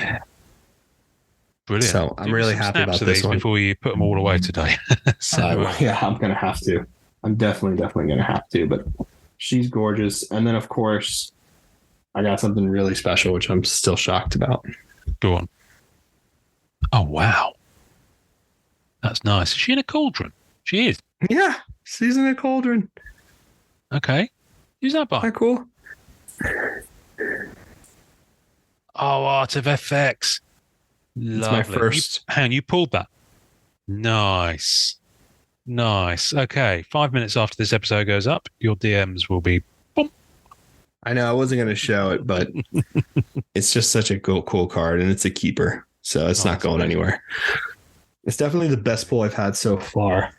S2: Brilliant.
S3: So I'm really happy about this one.
S2: Before you put them all away today.
S3: Yeah, I'm gonna have to. I'm definitely going to have to, but she's gorgeous. And then, of course, I got something really special, which I'm still shocked about.
S2: Go on. Oh, wow. That's nice. Is she in a cauldron? She is.
S3: Yeah, she's in a cauldron.
S2: Okay. Who's that by?
S3: Isn't that cool?
S2: Oh, Art of FX. Lovely.
S3: It's my first.
S2: You pulled that. Nice. Okay. 5 minutes after this episode goes up, your DMs will be boom.
S3: I know I wasn't going to show it, but it's just such a cool card, and it's a keeper, so it's not going anywhere. It's definitely the best pull I've had so far.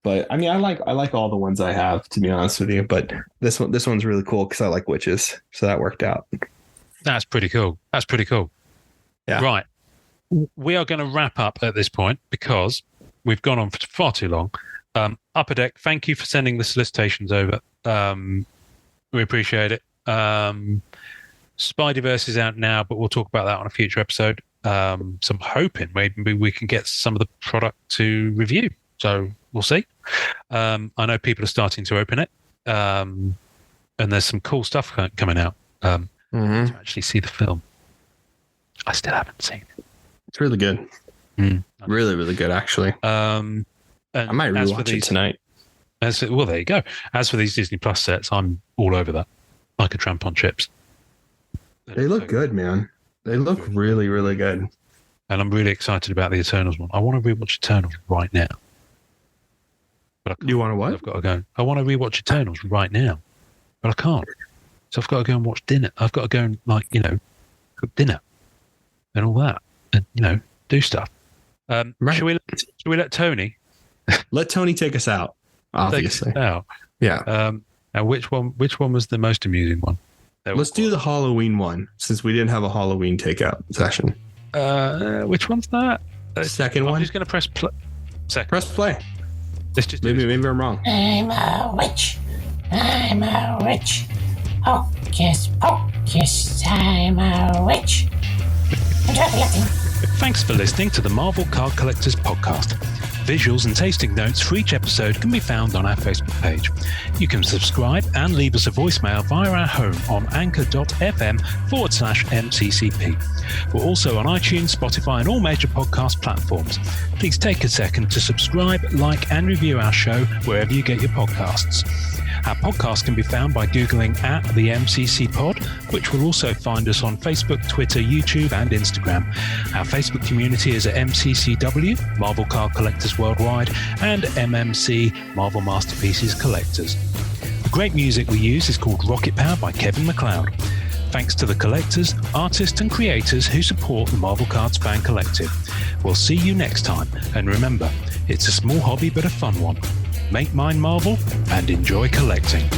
S3: But I mean, I like all the ones I have, to be honest with you. But this one's really cool because I like witches, so that worked out.
S2: That's pretty cool. Yeah. Right. We are going to wrap up at this point because we've gone on for far too long. Upper Deck, thank you for sending the solicitations over. We appreciate it. Spider-Verse is out now, but we'll talk about that on a future episode. So I'm hoping maybe we can get some of the product to review. So we'll see. I know people are starting to open it, and there's some cool stuff coming out. To actually see the film, I still haven't seen it.
S3: It's really good. Really, really good, actually.
S2: And
S3: I might rewatch it tonight.
S2: Well, there you go. As for these Disney Plus sets, I'm all over that, like a tramp on chips.
S3: They look good, man. They look really, really good.
S2: And I'm really excited about the Eternals one. I want to rewatch Eternals right now. But I can't.
S3: You want to what?
S2: I've got to go. I want to rewatch Eternals right now, but I can't. So I've got to go and watch dinner. I've got to go and cook dinner and all that, and do stuff. Right. Should we let Tony?
S3: Let Tony take us out. Obviously.
S2: Take us out.
S3: Yeah.
S2: Now, which one was the most amusing one?
S3: Let's do the Halloween one, since we didn't have a Halloween takeout session.
S2: Which one's that?
S3: Second one.
S2: I'm just going to press play. Second.
S3: Press play.
S2: Let's just
S3: maybe I'm wrong.
S4: I'm a witch. I'm a witch. Hocus pocus. I'm a witch. Enjoy collecting.
S2: Thanks for listening to the Marvel Card Collectors podcast. Visuals and tasting notes for each episode can be found on our Facebook page. You can subscribe and leave us a voicemail via our home on anchor.fm/MCCP. We're also on iTunes, Spotify, and all major podcast platforms. Please take a second to subscribe, like, and review our show wherever you get your podcasts. Our podcast can be found by Googling @the MCC Pod, which will also find us on Facebook, Twitter, YouTube, and Instagram. Our Facebook community is at MCCW, Marvel Card Collectors Worldwide, and MMC, Marvel Masterpieces Collectors. The great music we use is called Rocket Power by Kevin MacLeod. Thanks to the collectors, artists, and creators who support the Marvel Cards Fan Collective. We'll see you next time, and remember, it's a small hobby but a fun one. Make mine Marvel and enjoy collecting.